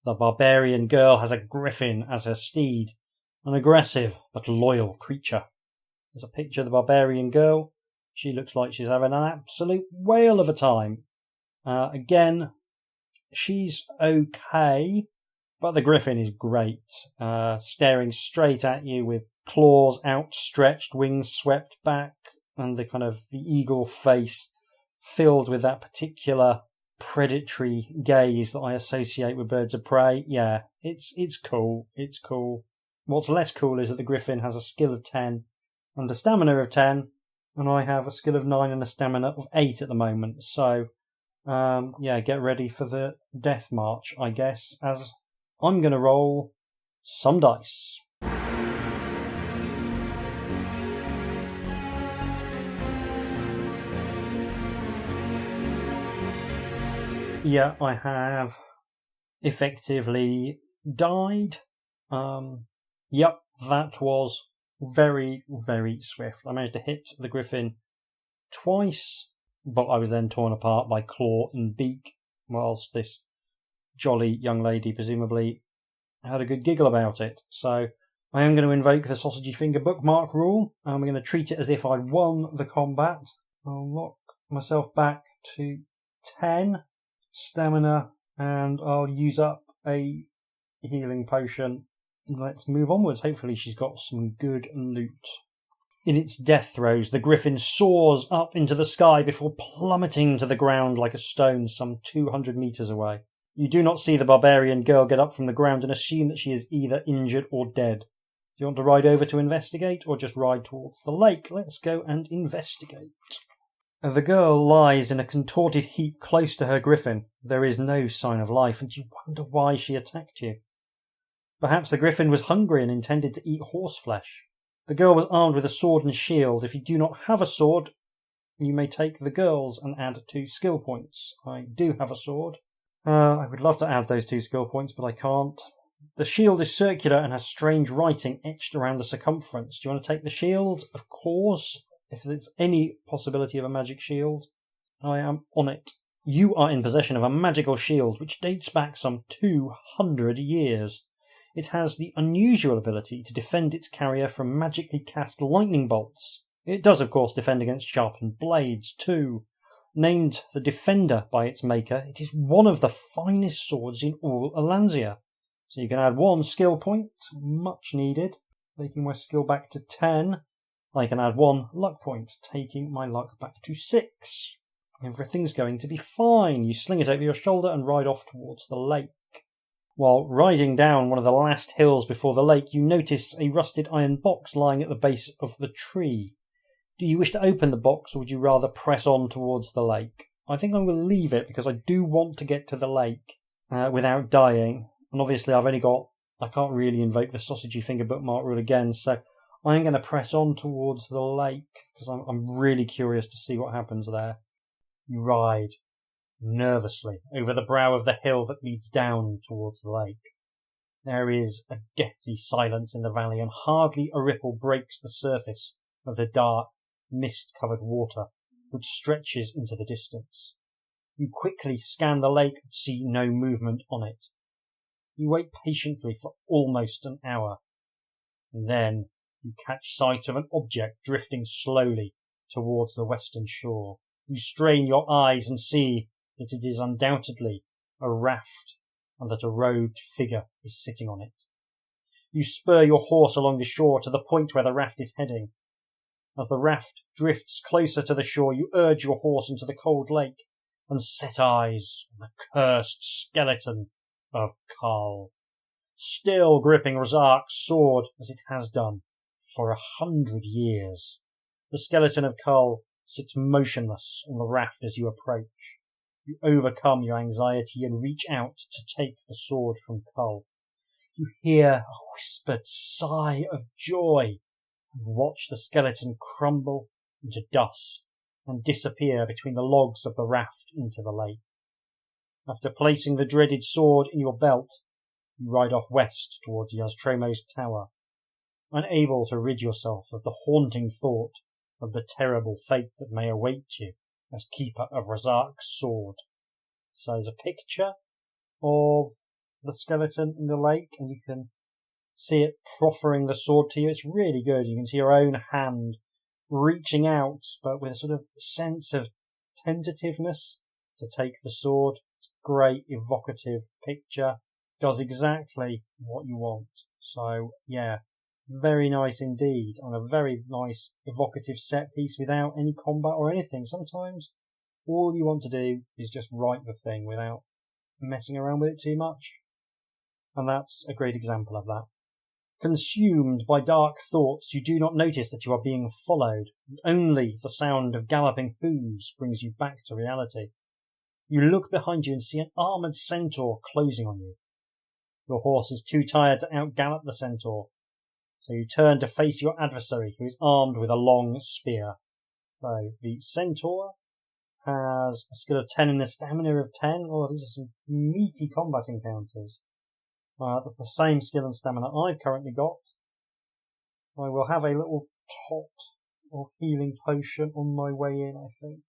The barbarian girl has a griffin as her steed, an aggressive but loyal creature. There's a picture of the barbarian girl. She looks like she's having an absolute whale of a time. Again, she's okay, but the griffin is great, staring straight at you with claws outstretched, wings swept back, and the eagle face filled with that particular predatory gaze that I associate with birds of prey. Yeah, it's cool. It's cool. What's less cool is that the griffin has a skill of 10 and a stamina of 10, and I have a skill of 9 and a stamina of 8 at the moment. So, get ready for the death march, I guess, as I'm going to roll some dice. Yeah, I have effectively died. Yep, that was very, very swift. I managed to hit the griffin twice, but I was then torn apart by claw and beak, whilst this jolly young lady presumably had a good giggle about it. So I am going to invoke the sausagey finger bookmark rule. I'm going to treat it as if I won the combat. I'll lock myself back to 10 stamina, and I'll use up a healing potion. Let's move onwards. Hopefully she's got some good loot. In its death throes, the griffin soars up into the sky before plummeting to the ground like a stone some 200 metres away. You do not see the barbarian girl get up from the ground and assume that she is either injured or dead. Do you want to ride over to investigate, or just ride towards the lake? Let's go and investigate. The girl lies in a contorted heap close to her griffin. There is no sign of life, and you wonder why she attacked you. Perhaps the griffin was hungry and intended to eat horseflesh. The girl was armed with a sword and shield. If you do not have a sword, you may take the girl's and add 2 skill points. I do have a sword. I would love to add those 2 skill points, but I can't. The shield is circular and has strange writing etched around the circumference. Do you want to take the shield? Of course. If there's any possibility of a magic shield, I am on it. You are in possession of a magical shield which dates back some 200 years. It has the unusual ability to defend its carrier from magically cast lightning bolts. It does, of course, defend against sharpened blades, too. Named the Defender by its maker, it is one of the finest swords in all Allansia. So you can add 1 skill point, much needed, taking my skill back to 10. I can add 1 luck point, taking my luck back to 6. Everything's going to be fine. You sling it over your shoulder and ride off towards the lake. While riding down one of the last hills before the lake, you notice a rusted iron box lying at the base of the tree. Do you wish to open the box, or would you rather press on towards the lake? I think I will leave it, because I do want to get to the lake without dying. And obviously I can't really invoke the sausagey finger bookmark rule again, so I'm going to press on towards the lake, because I'm really curious to see what happens there. You ride nervously over the brow of the hill that leads down towards the lake. There is a deathly silence in the valley, and hardly a ripple breaks the surface of the dark, mist-covered water which stretches into the distance. You quickly scan the lake and see no movement on it. You wait patiently for almost an hour, and then you catch sight of an object drifting slowly towards the western shore. You strain your eyes and see that it is undoubtedly a raft, and that a robed figure is sitting on it. You spur your horse along the shore to the point where the raft is heading. As the raft drifts closer to the shore, you urge your horse into the cold lake and set eyes on the cursed skeleton of Kull, still gripping Razak's sword as it has done for 100 years. The skeleton of Kull sits motionless on the raft as you approach. You overcome your anxiety and reach out to take the sword from Kull. You hear a whispered sigh of joy and watch the skeleton crumble into dust and disappear between the logs of the raft into the lake. After placing the dreaded sword in your belt, you ride off west towards Yaztremo's tower, unable to rid yourself of the haunting thought of the terrible fate that may await you as keeper of Razak's sword. So there's a picture of the skeleton in the lake, and you can see it proffering the sword to you. It's really good. You can see your own hand reaching out, but with a sort of sense of tentativeness to take the sword. It's a great, evocative picture. Does exactly what you want. So, yeah, very nice indeed, and a very nice, evocative set piece without any combat or anything. Sometimes all you want to do is just write the thing without messing around with it too much. And that's a great example of that. Consumed by dark thoughts, you do not notice that you are being followed, and only the sound of galloping hooves brings you back to reality. You look behind you and see an armoured centaur closing on you. Your horse is too tired to outgallop the centaur, so you turn to face your adversary, who is armed with a long spear. So the centaur has a skill of 10 and a stamina of 10. Oh, these are some meaty combat encounters. That's the same skill and stamina I've currently got. I will have a little tot of healing potion on my way in, I think.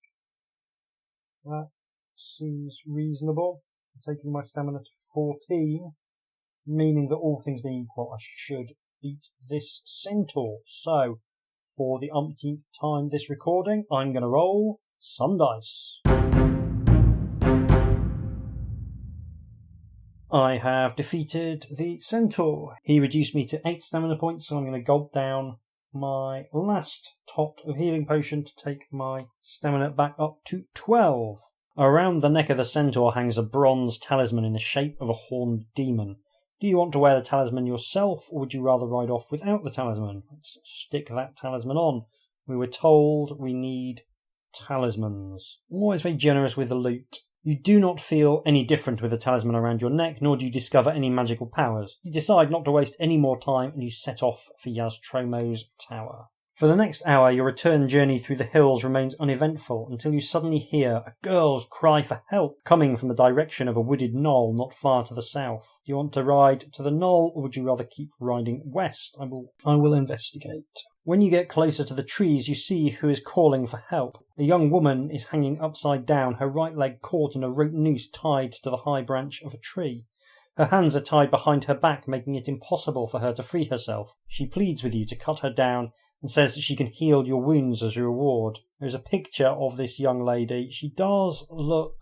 That seems reasonable. I'm taking my stamina to 14, meaning that all things being equal, I should beat this centaur. So, for the umpteenth time this recording, I'm going to roll some dice. I have defeated the centaur. He reduced me to 8 stamina points, so I'm going to gulp down my last tot of healing potion to take my stamina back up to 12. Around the neck of the centaur hangs a bronze talisman in the shape of a horned demon. Do you want to wear the talisman yourself, or would you rather ride off without the talisman? Let's stick that talisman on. We were told we need talismans. I'm always very generous with the loot. You do not feel any different with the talisman around your neck, nor do you discover any magical powers. You decide not to waste any more time, and you set off for Yaztromo's tower. For the next hour, your return journey through the hills remains uneventful until you suddenly hear a girl's cry for help coming from the direction of a wooded knoll not far to the south. Do you want to ride to the knoll, or would you rather keep riding west? I will investigate. When you get closer to the trees, you see who is calling for help. A young woman is hanging upside down, her right leg caught in a rope noose tied to the high branch of a tree. Her hands are tied behind her back, making it impossible for her to free herself. She pleads with you to cut her down and says that she can heal your wounds as a reward. There's a picture of this young lady. She does look,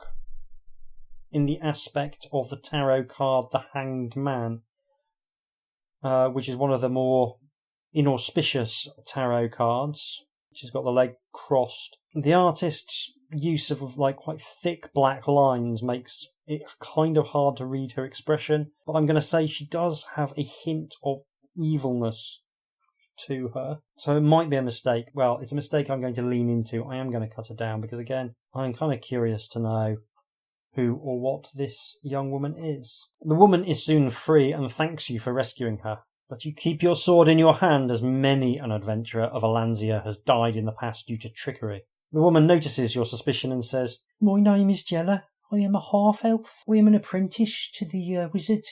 in the aspect of the tarot card, the Hanged Man, which is one of the more inauspicious tarot cards. She's got the leg crossed. The artist's use of quite thick black lines makes it kind of hard to read her expression, but I'm going to say she does have a hint of evilness to her, so it might be a mistake. Well, it's a mistake I'm going to lean into. I am going to cut her down because, again, I'm kind of curious to know who or what this young woman is. The woman is soon free and thanks you for rescuing her, but you keep your sword in your hand, as many an adventurer of Allansia has died in the past due to trickery. The woman notices your suspicion and says, "My name is Jella. I am a half-elf. I am an apprentice to the wizard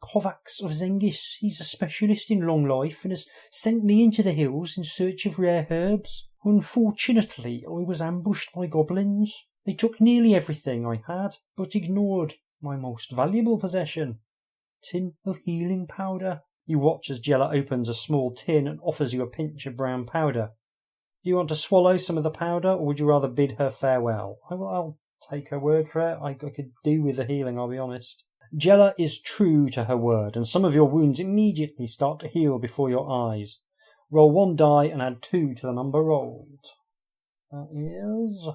Kovacs of Zengis. He's a specialist in long life and has sent me into the hills in search of rare herbs. Unfortunately, I was ambushed by goblins. They took nearly everything I had, but ignored my most valuable possession, tin of healing powder." You watch as Jella opens a small tin and offers you a pinch of brown powder. Do you want to swallow some of the powder, or would you rather bid her farewell? I'll take her word for it. I could do with the healing, I'll be honest. Jella is true to her word, and some of your wounds immediately start to heal before your eyes. Roll 1 die and add 2 to the number rolled. That is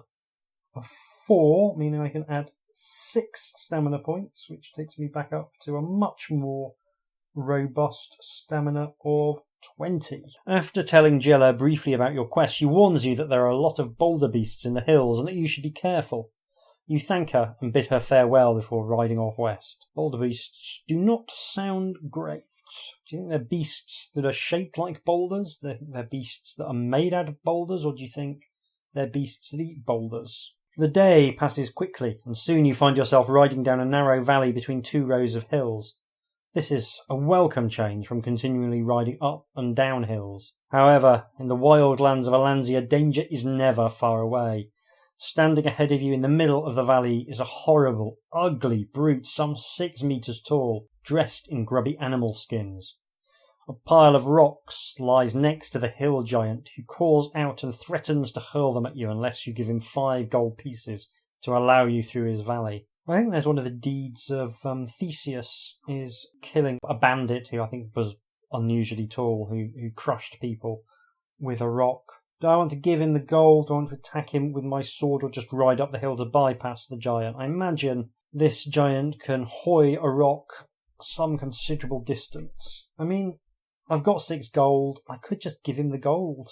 a 4, meaning I can add 6 stamina points, which takes me back up to a much more robust stamina of 20. After telling Jella briefly about your quest, she warns you that there are a lot of boulder beasts in the hills and that you should be careful. You thank her and bid her farewell before riding off west. Boulder beasts do not sound great. Do you think they're beasts that are shaped like boulders? They're beasts that are made out of boulders, or do you think they're beasts that eat boulders? The day passes quickly, and soon you find yourself riding down a narrow valley between 2 rows of hills. This is a welcome change from continually riding up and down hills. However, in the wild lands of Allansia, danger is never far away. Standing ahead of you in the middle of the valley is a horrible, ugly brute some 6 meters tall, dressed in grubby animal skins. A pile of rocks lies next to the hill giant, who calls out and threatens to hurl them at you unless you give him 5 gold pieces to allow you through his valley. I think there's one of the deeds of Theseus is killing a bandit who I think was unusually tall, who crushed people with a rock. Do I want to give him the gold? Do I want to attack him with my sword or just ride up the hill to bypass the giant? I imagine this giant can hoy a rock some considerable distance. I mean, I've got 6 gold. I could just give him the gold.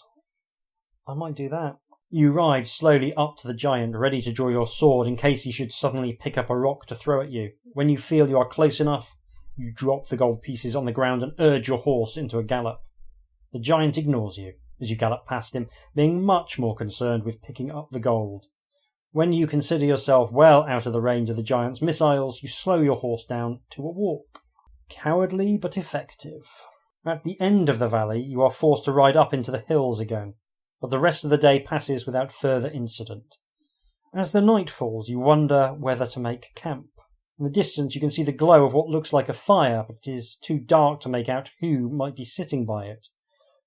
I might do that. You ride slowly up to the giant, ready to draw your sword in case he should suddenly pick up a rock to throw at you. When you feel you are close enough, you drop the gold pieces on the ground and urge your horse into a gallop. The giant ignores you as you gallop past him, being much more concerned with picking up the gold. When you consider yourself well out of the range of the giant's missiles, you slow your horse down to a walk. Cowardly but effective. At the end of the valley, you are forced to ride up into the hills again, but the rest of the day passes without further incident. As the night falls, you wonder whether to make camp. In the distance, you can see the glow of what looks like a fire, but it is too dark to make out who might be sitting by it.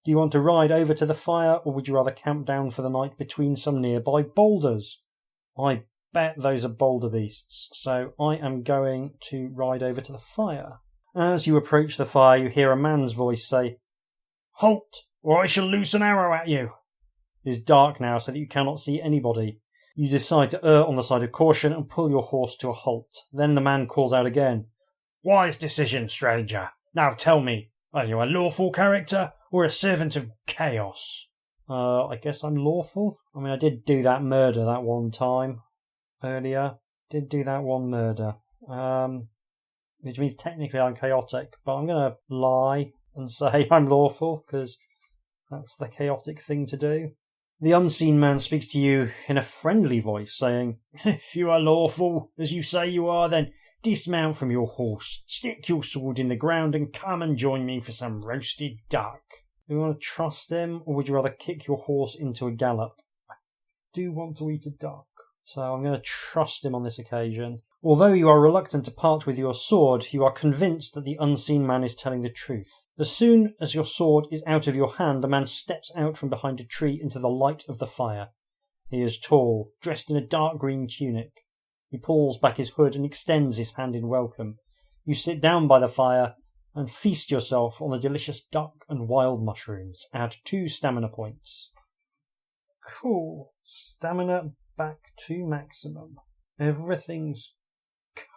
Do you want to ride over to the fire, or would you rather camp down for the night between some nearby boulders? I bet those are boulder beasts, so I am going to ride over to the fire. As you approach the fire, you hear a man's voice say, "Halt, or I shall loose an arrow at you." It is dark now, so that you cannot see anybody. You decide to err on the side of caution and pull your horse to a halt. Then the man calls out again, "Wise decision, stranger. Now tell me, are you a lawful character or a servant of chaos?" I guess I'm lawful. I mean, I did do that murder that one time earlier. Did do that one murder. Which means technically I'm chaotic, but I'm going to lie and say I'm lawful, because that's the chaotic thing to do. The unseen man speaks to you in a friendly voice, saying, "If you are lawful, as you say you are, then dismount from your horse, stick your sword in the ground, and come and join me for some roasted duck." Do you want to trust him, or would you rather kick your horse into a gallop? I do want to eat a duck, so I'm going to trust him on this occasion. Although you are reluctant to part with your sword, you are convinced that the unseen man is telling the truth. As soon as your sword is out of your hand, the man steps out from behind a tree into the light of the fire. He is tall, dressed in a dark green tunic. He pulls back his hood and extends his hand in welcome. You sit down by the fire and feast yourself on the delicious duck and wild mushrooms. Add 2 stamina points. Cool. Stamina back to maximum. Everything's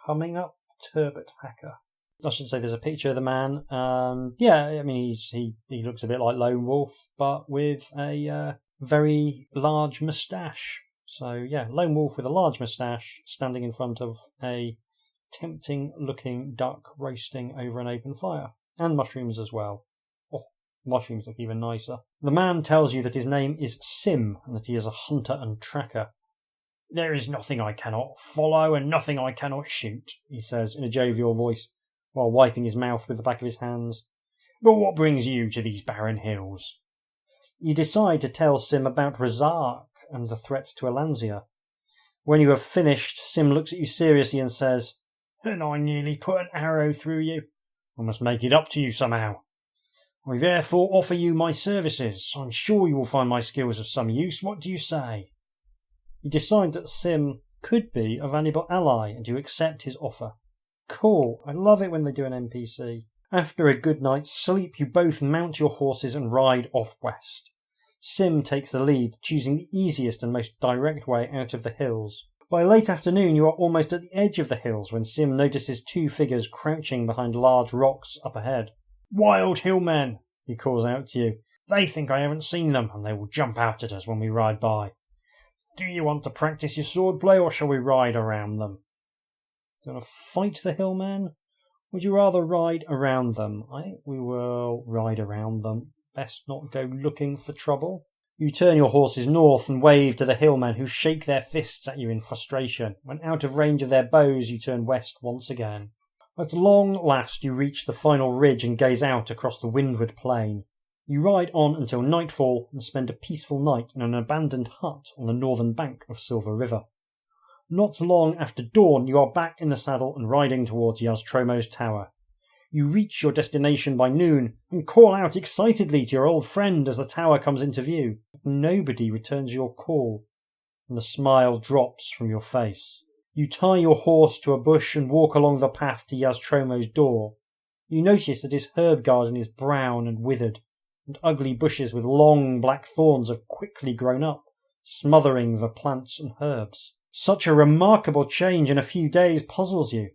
coming up, Turbot Hacker. I should say there's a picture of the man. Yeah, I mean, he looks a bit like Lone Wolf, but with a very large moustache. So, yeah, Lone Wolf with a large moustache standing in front of a tempting-looking duck roasting over an open fire. And mushrooms as well. Oh, mushrooms look even nicer. The man tells you that his name is Sim, and that he is a hunter and tracker. "There is nothing I cannot follow and nothing I cannot shoot," he says in a jovial voice, while wiping his mouth with the back of his hands. "But what brings you to these barren hills?" You decide to tell Sim about Razark and the threat to Allansia. When you have finished, Sim looks at you seriously and says, "And I nearly put an arrow through you. I must make it up to you somehow. I therefore offer you my services. I'm sure you will find my skills of some use. What do you say?" You decide that Sim could be a valuable ally, and you accept his offer. Cool. I love it when they do an NPC. After a good night's sleep, you both mount your horses and ride off west. Sim takes the lead, choosing the easiest and most direct way out of the hills. By late afternoon, you are almost at the edge of the hills when Sim notices 2 figures crouching behind large rocks up ahead. "Wild hillmen," he calls out to you. "They think I haven't seen them, and they will jump out at us when we ride by. Do you want to practice your swordplay, or shall we ride around them?" Do you want to fight the hillmen? Would you rather ride around them? I think we will ride around them. Best not go looking for trouble. You turn your horses north and wave to the hillmen, who shake their fists at you in frustration. When out of range of their bows, you turn west once again. At long last, you reach the final ridge and gaze out across the windward plain. You ride on until nightfall and spend a peaceful night in an abandoned hut on the northern bank of Silver River. Not long after dawn, you are back in the saddle and riding towards Yaztromo's tower. You reach your destination by noon and call out excitedly to your old friend as the tower comes into view. Nobody returns your call, and the smile drops from your face. You tie your horse to a bush and walk along the path to Yaztromo's door. You notice that his herb garden is brown and withered, and ugly bushes with long black thorns have quickly grown up, smothering the plants and herbs. Such a remarkable change in a few days puzzles you.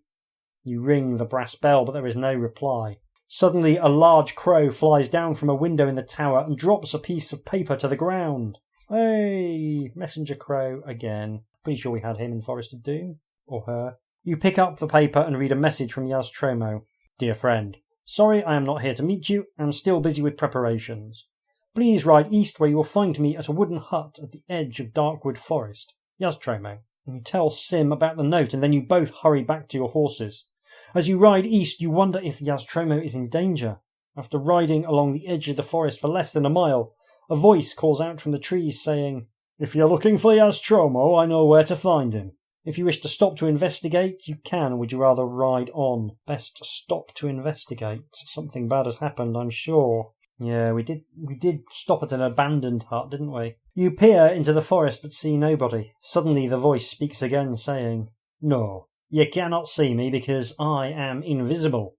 You ring the brass bell, but there is no reply. Suddenly a large crow flies down from a window in the tower and drops a piece of paper to the ground. Hey, messenger crow again. Pretty sure we had him in Forest of Doom. Or her. You pick up the paper and read a message from Yaztromo. Dear friend, sorry I am not here to meet you. I am still busy with preparations. Please ride east where you will find me at a wooden hut at the edge of Darkwood Forest. Yaztromo. And you tell Sim about the note, and then you both hurry back to your horses. As you ride east, you wonder if Yaztromo is in danger. After riding along the edge of the forest for less than a mile, a voice calls out from the trees saying, If you're looking for Yaztromo, I know where to find him. If you wish to stop to investigate, you can. Would you rather ride on? Best stop to investigate. Something bad has happened, I'm sure. Yeah, we did stop at an abandoned hut, didn't we? You peer into the forest but see nobody. Suddenly the voice speaks again, saying, No, you cannot see me because I am invisible.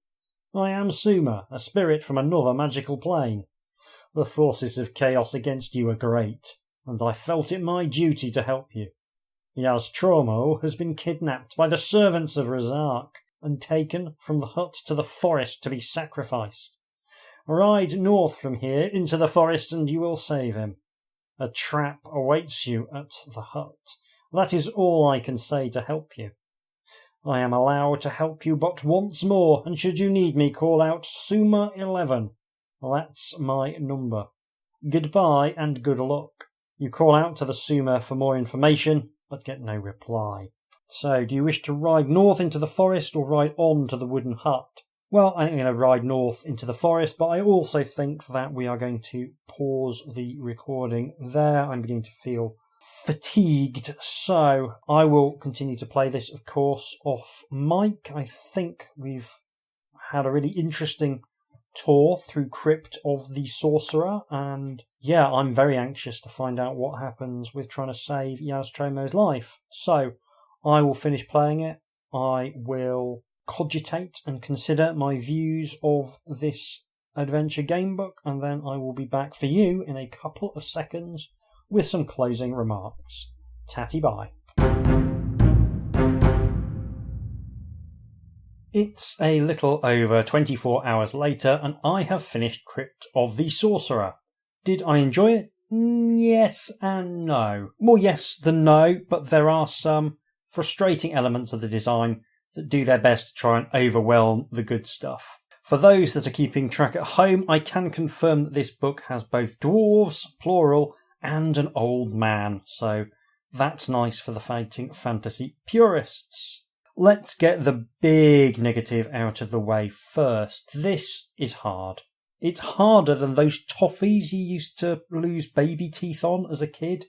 I am Suma, a spirit from another magical plane. The forces of chaos against you are great, and I felt it my duty to help you. Yaztromo has been kidnapped by the servants of Razak and taken from the hut to the forest to be sacrificed. Ride north from here into the forest and you will save him. A trap awaits you at the hut. That is all I can say to help you. I am allowed to help you but once more, and should you need me, call out Suma 11. That's my number. Goodbye and good luck. You call out to the Suma for more information, but get no reply. So, do you wish to ride north into the forest or ride on to the wooden hut? Well, I'm going to ride north into the forest, but I also think that we are going to pause the recording there. I'm beginning to feel fatigued, so I will continue to play this, of course, off mic. I think we've had a really interesting tour through Crypt of the Sorcerer, and yeah, I'm very anxious to find out what happens with trying to save Yaztromo's life. So, I will finish playing it. I will cogitate and consider my views of this adventure gamebook, and then I will be back for you in a couple of seconds with some closing remarks. Tatty bye. It's a little over 24 hours later, and I have finished Crypt of the Sorcerer. Did I enjoy it? Yes and no. More yes than no, but there are some frustrating elements of the design that do their best to try and overwhelm the good stuff. For those that are keeping track at home, I can confirm that this book has both dwarves, plural, and an old man, so that's nice for the fighting fantasy purists. Let's get the big negative out of the way first. This is hard. It's harder than those toffees you used to lose baby teeth on as a kid.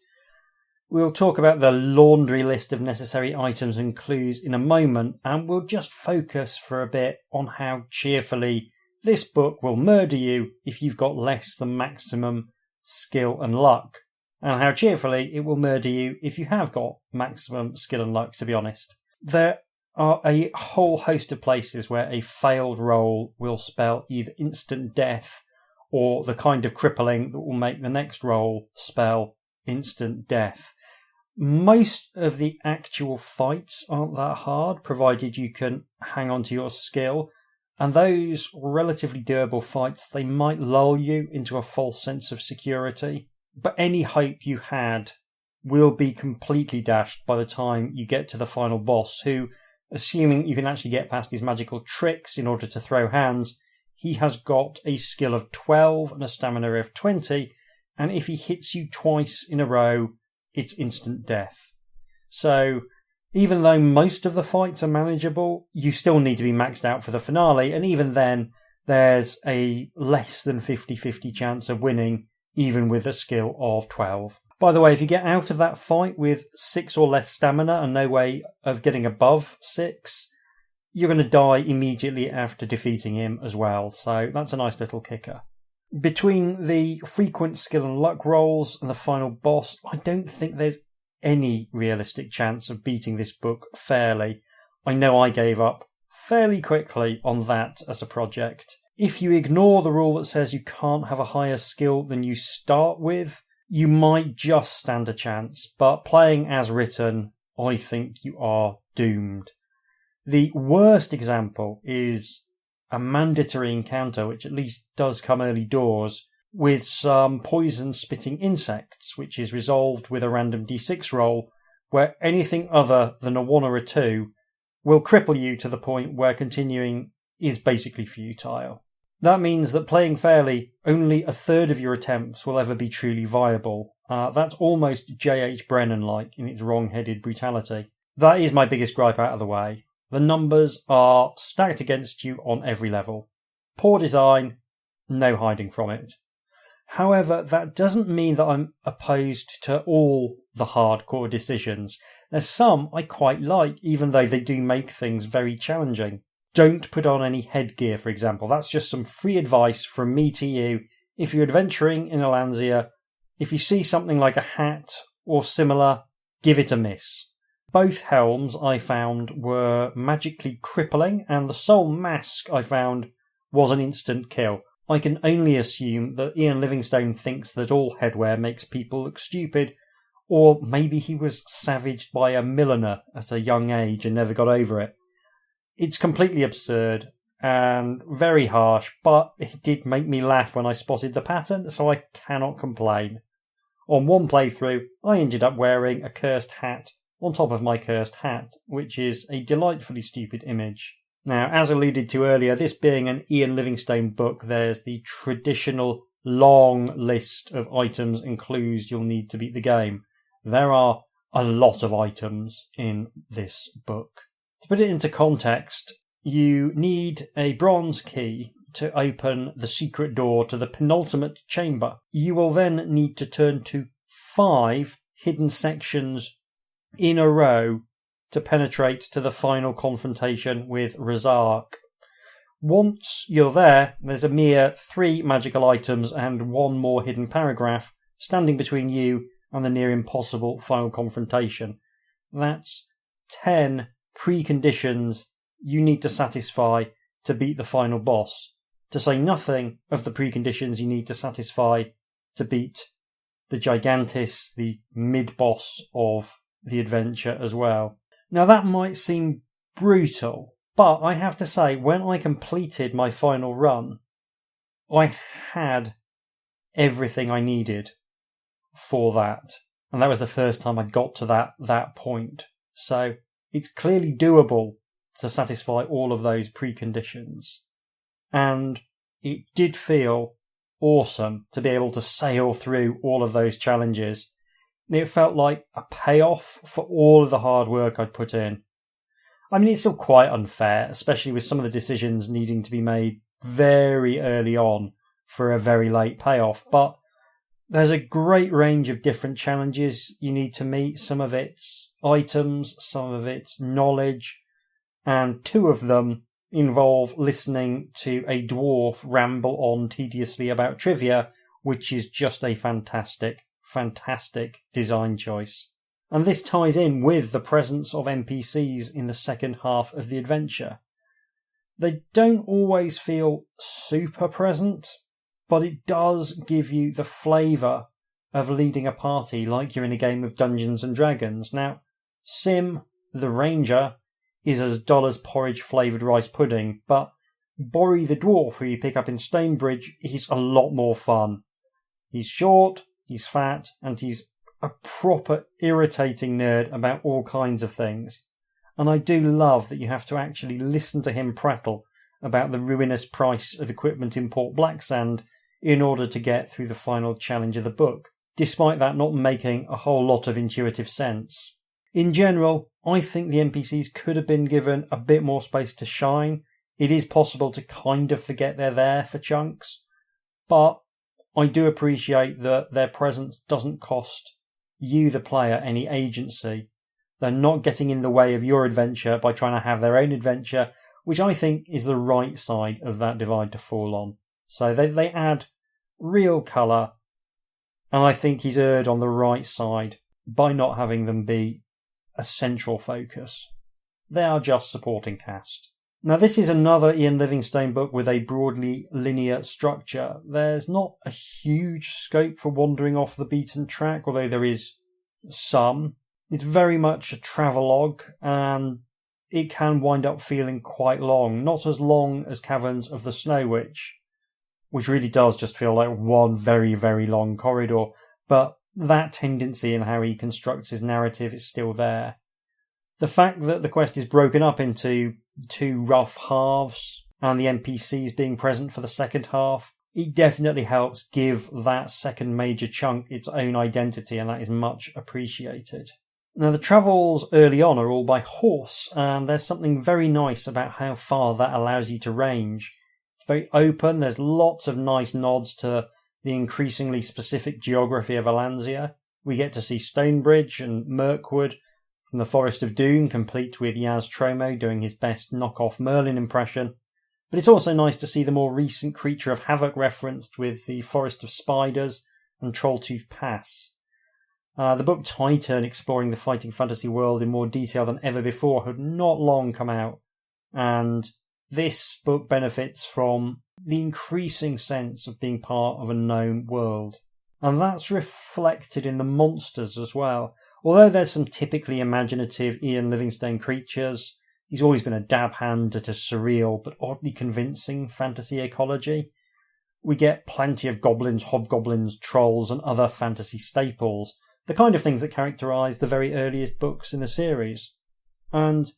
We'll talk about the laundry list of necessary items and clues in a moment, and we'll just focus for a bit on how cheerfully this book will murder you if you've got less than maximum skill and luck, and how cheerfully it will murder you if you have got maximum skill and luck, to be honest. There are a whole host of places where a failed roll will spell either instant death or the kind of crippling that will make the next roll spell instant death. Most of the actual fights aren't that hard, provided you can hang on to your skill, and those relatively doable fights, they might lull you into a false sense of security, but any hope you had will be completely dashed by the time you get to the final boss, who, assuming you can actually get past his magical tricks in order to throw hands, he has got a skill of 12 and a stamina of 20, and if he hits you twice in a row, it's instant death. So, even though most of the fights are manageable, you still need to be maxed out for the finale, and even then, there's a less than 50-50 chance of winning, even with a skill of 12. By the way, if you get out of that fight with 6 or less stamina and no way of getting above 6, you're going to die immediately after defeating him as well, so that's a nice little kicker. Between the frequent skill and luck rolls and the final boss, I don't think there's any realistic chance of beating this book fairly. I know I gave up fairly quickly on that as a project. If you ignore the rule that says you can't have a higher skill than you start with, you might just stand a chance, but playing as written, I think you are doomed. The worst example is a mandatory encounter, which at least does come early doors, with some poison-spitting insects, which is resolved with a random d6 roll, where anything other than a 1 or a 2 will cripple you to the point where continuing is basically futile. That means that playing fairly, only a third of your attempts will ever be truly viable. That's almost J.H. Brennan-like in its wrong-headed brutality. That is my biggest gripe out of the way. The numbers are stacked against you on every level. Poor design, no hiding from it. However, that doesn't mean that I'm opposed to all the hardcore decisions. There's some I quite like, even though they do make things very challenging. Don't put on any headgear, for example. That's just some free advice from me to you. If you're adventuring in Allansia, if you see something like a hat or similar, give it a miss. Both helms I found were magically crippling, and the sole mask I found was an instant kill. I can only assume that Ian Livingstone thinks that all headwear makes people look stupid, or maybe he was savaged by a milliner at a young age and never got over it. It's completely absurd and very harsh, but it did make me laugh when I spotted the pattern, so I cannot complain. On one playthrough, I ended up wearing a cursed hat on top of my cursed hat, which is a delightfully stupid image. Now, as alluded to earlier, this being an Ian Livingstone book, there's the traditional long list of items and clues you'll need to beat the game. There are a lot of items in this book. To put it into context, you need a bronze key to open the secret door to the penultimate chamber. You will then need to turn to 5 hidden sections in a row to penetrate to the final confrontation with Razark. Once you're there, there's a mere 3 magical items and 1 more hidden paragraph standing between you and the near impossible final confrontation. That's 10 preconditions you need to satisfy to beat the final boss, to say nothing of the preconditions you need to satisfy to beat the Gigantis, the mid-boss of the adventure as well. Now that might seem brutal, but I have to say, when I completed my final run, I had everything I needed for that. And that was the first time I got to that point. So it's clearly doable to satisfy all of those preconditions. And it did feel awesome to be able to sail through all of those challenges. It felt like a payoff for all of the hard work I'd put in. I mean, it's still quite unfair, especially with some of the decisions needing to be made very early on for a very late payoff, but there's a great range of different challenges you need to meet. Some of it's items, some of it's knowledge, and 2 of them involve listening to a dwarf ramble on tediously about trivia, which is just a fantastic design choice. And this ties in with the presence of NPCs in the second half of the adventure. They don't always feel super present, but it does give you the flavour of leading a party like you're in a game of Dungeons and Dragons. Now, Sim, the Ranger, is as dull as porridge flavoured rice pudding, but Borry the Dwarf, who you pick up in Stonebridge, he's a lot more fun. He's short, he's fat, and he's a proper irritating nerd about all kinds of things. And I do love that you have to actually listen to him prattle about the ruinous price of equipment in Port Blacksand in order to get through the final challenge of the book, despite that not making a whole lot of intuitive sense. In general, I think the NPCs could have been given a bit more space to shine it is possible to kind of forget they're there for chunks, but I do appreciate that their presence doesn't cost you, the player, any agency. They're not getting in the way of your adventure by trying to have their own adventure, which I think is the right side of that divide to fall on. So they add real colour, and I think he's erred on the right side by not having them be a central focus. They are just supporting cast. Now, this is another Ian Livingstone book with a broadly linear structure. There's not a huge scope for wandering off the beaten track, although there is some. It's very much a travelogue, and it can wind up feeling quite long. Not as long as Caverns of the Snow Witch, which really does just feel like one very, very long corridor, but that tendency in how he constructs his narrative is still there. The fact that the quest is broken up into two rough halves, and the NPCs being present for the second half, it definitely helps give that second major chunk its own identity, and that is much appreciated. Now, the travels early on are all by horse, and there's something very nice about how far that allows you to range. It's very open, there's lots of nice nods to the increasingly specific geography of Allansia. We get to see Stonebridge and Mirkwood from the Forest of Doom, complete with Yaz Tromo doing his best knock-off Merlin impression. But it's also nice to see the more recent Creature of Havoc referenced with the Forest of Spiders and Trolltooth Pass. The book Titan, exploring the fighting fantasy world in more detail than ever before, had not long come out, and this book benefits from the increasing sense of being part of a known world. And that's reflected in the monsters as well. Although there's some typically imaginative Ian Livingstone creatures, he's always been a dab hand at a surreal but oddly convincing fantasy ecology. We get plenty of goblins, hobgoblins, trolls, and other fantasy staples, the kind of things that characterise the very earliest books in the series. And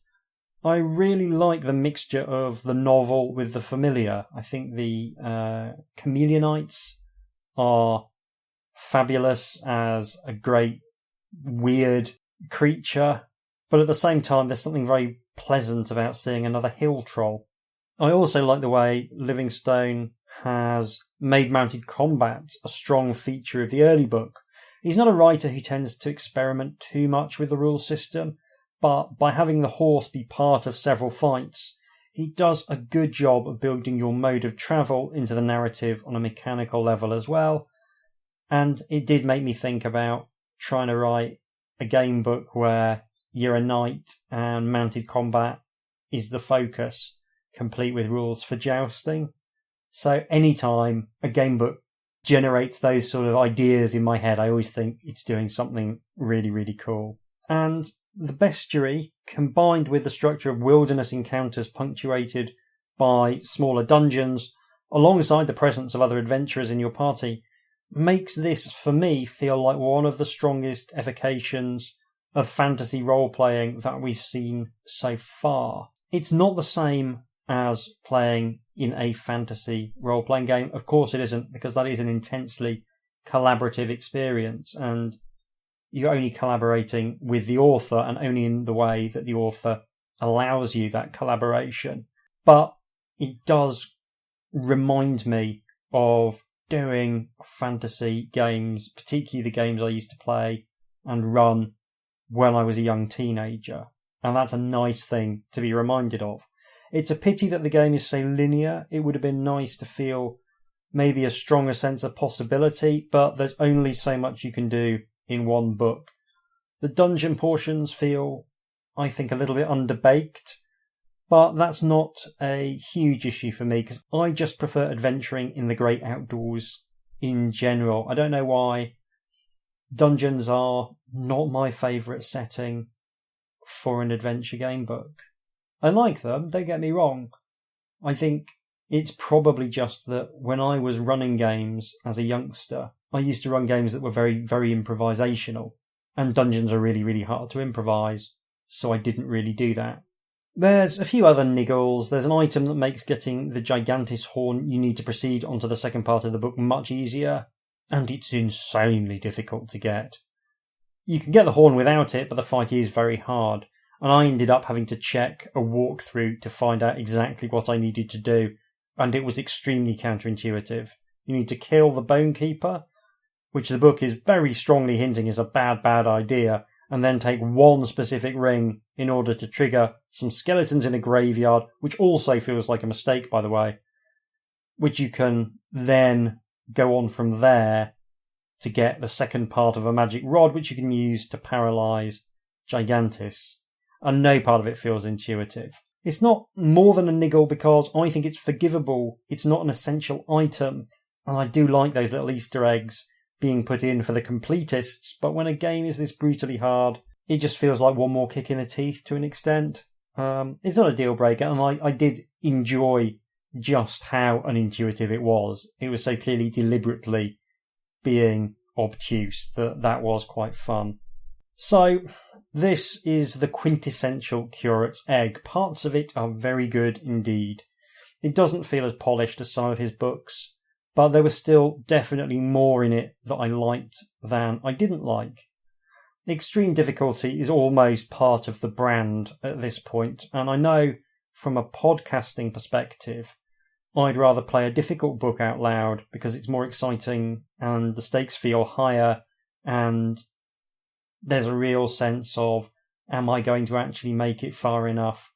I really like the mixture of the novel with the familiar. I think the Chameleonites are fabulous as a great weird creature, but at the same time there's something very pleasant about seeing another hill troll. I also like the way Livingstone has made mounted combat a strong feature of the early book. He's not a writer who tends to experiment too much with the rule system, but by having the horse be part of several fights, he does a good job of building your mode of travel into the narrative on a mechanical level as well. And it did make me think about trying to write a game book where you're a knight and mounted combat is the focus, complete with rules for jousting. So anytime a game book generates those sort of ideas in my head, I always think it's doing something really, really cool. And the bestiary, combined with the structure of wilderness encounters punctuated by smaller dungeons, alongside the presence of other adventurers in your party, makes this, for me, feel like one of the strongest evocations of fantasy role-playing that we've seen so far. It's not the same as playing in a fantasy role-playing game. Of course it isn't, because that is an intensely collaborative experience, and you're only collaborating with the author, and only in the way that the author allows you that collaboration. But it does remind me of doing fantasy games, particularly the games I used to play and run when I was a young teenager. And that's a nice thing to be reminded of. It's a pity that the game is so linear. It would have been nice to feel maybe a stronger sense of possibility, but there's only so much you can do in one book. The dungeon portions feel, I think, a little bit underbaked, but that's not a huge issue for me, because I just prefer adventuring in the great outdoors in general. I don't know why. Dungeons are not my favourite setting for an adventure game book. I like them, don't get me wrong. I think it's probably just that when I was running games as a youngster, I used to run games that were very, very improvisational. And dungeons are really, really hard to improvise, so I didn't really do that. There's a few other niggles. There's an item that makes getting the Gigantis horn you need to proceed onto the second part of the book much easier, and it's insanely difficult to get. You can get the horn without it, but the fight is very hard. and I ended up having to check a walkthrough to find out exactly what I needed to do, and it was extremely counterintuitive. You need to kill the Bone Keeper, which the book is very strongly hinting is a bad idea, and then take one specific ring in order to trigger some skeletons in a graveyard, which also feels like a mistake, by the way, which you can then go on from there to get the second part of a magic rod, which you can use to paralyse Gigantis. And no part of it feels intuitive. It's not more than a niggle because I think it's forgivable. It's not an essential item, and I do like those little Easter eggs being put in for the completists, but when a game is this brutally hard, it just feels like one more kick in the teeth to an extent. It's not a deal breaker, and I did enjoy just how unintuitive it was. It was so clearly deliberately being obtuse that was quite fun. So, this is the quintessential curate's egg. Parts of it are very good indeed. It doesn't feel as polished as some of his books, but there was still definitely more in it that I liked than I didn't like. Extreme difficulty is almost part of the brand at this point, and I know from a podcasting perspective, I'd rather play a difficult book out loud because it's more exciting and the stakes feel higher, and there's a real sense of, am I going to actually make it far enough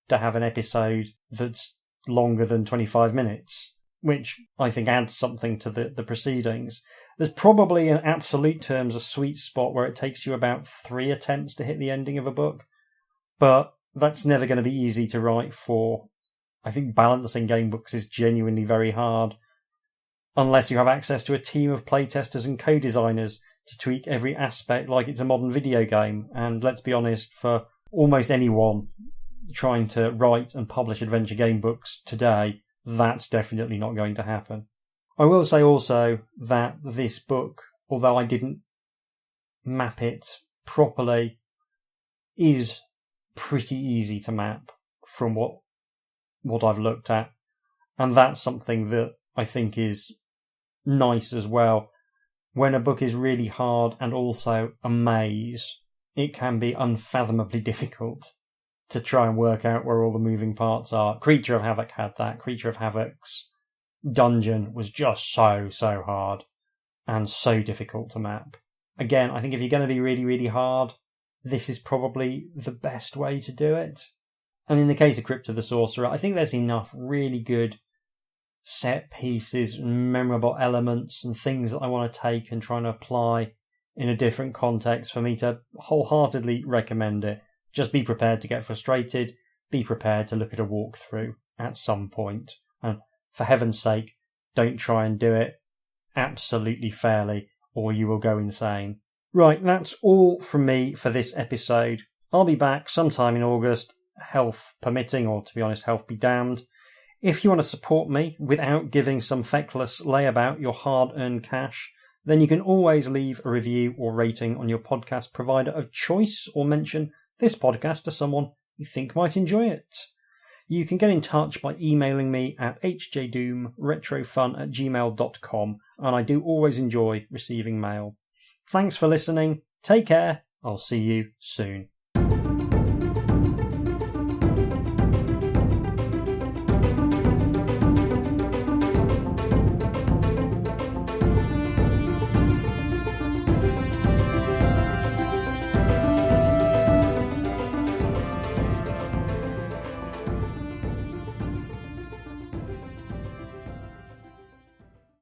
to have an episode that's longer than 25 minutes? Which I think adds something to the proceedings. There's probably, in absolute terms, a sweet spot where it takes you about 3 attempts to hit the ending of a book, but that's never going to be easy to write for. I think balancing game books is genuinely very hard, unless you have access to a team of playtesters and co-designers to tweak every aspect like it's a modern video game, and let's be honest, for almost anyone trying to write and publish adventure game books today, that's definitely not going to happen. I will say also that this book, although I didn't map it properly, is pretty easy to map from what I've looked at. And that's something that I think is nice as well. When a book is really hard and also a maze, it can be unfathomably difficult to try and work out where all the moving parts are. Creature of Havoc had that. Creature of Havoc's dungeon was just so hard and so difficult to map. Again, I think if you're going to be really hard, this is probably the best way to do it. And in the case of Crypt of the Sorcerer, I think there's enough really good set pieces and memorable elements and things that I want to take and try and apply in a different context for me to wholeheartedly recommend it. Just be prepared to get frustrated, be prepared to look at a walkthrough at some point, and for heaven's sake, don't try and do it absolutely fairly or you will go insane. Right, that's all from me for this episode. I'll be back sometime in August, health permitting, or to be honest, health be damned. If you want to support me without giving some feckless layabout your hard-earned cash, then you can always leave a review or rating on your podcast provider of choice, or mention this podcast to someone you think might enjoy it. You can get in touch by emailing me at hjdoomretrofun@gmail.com, and I do always enjoy receiving mail. Thanks for listening, take care, I'll see you soon.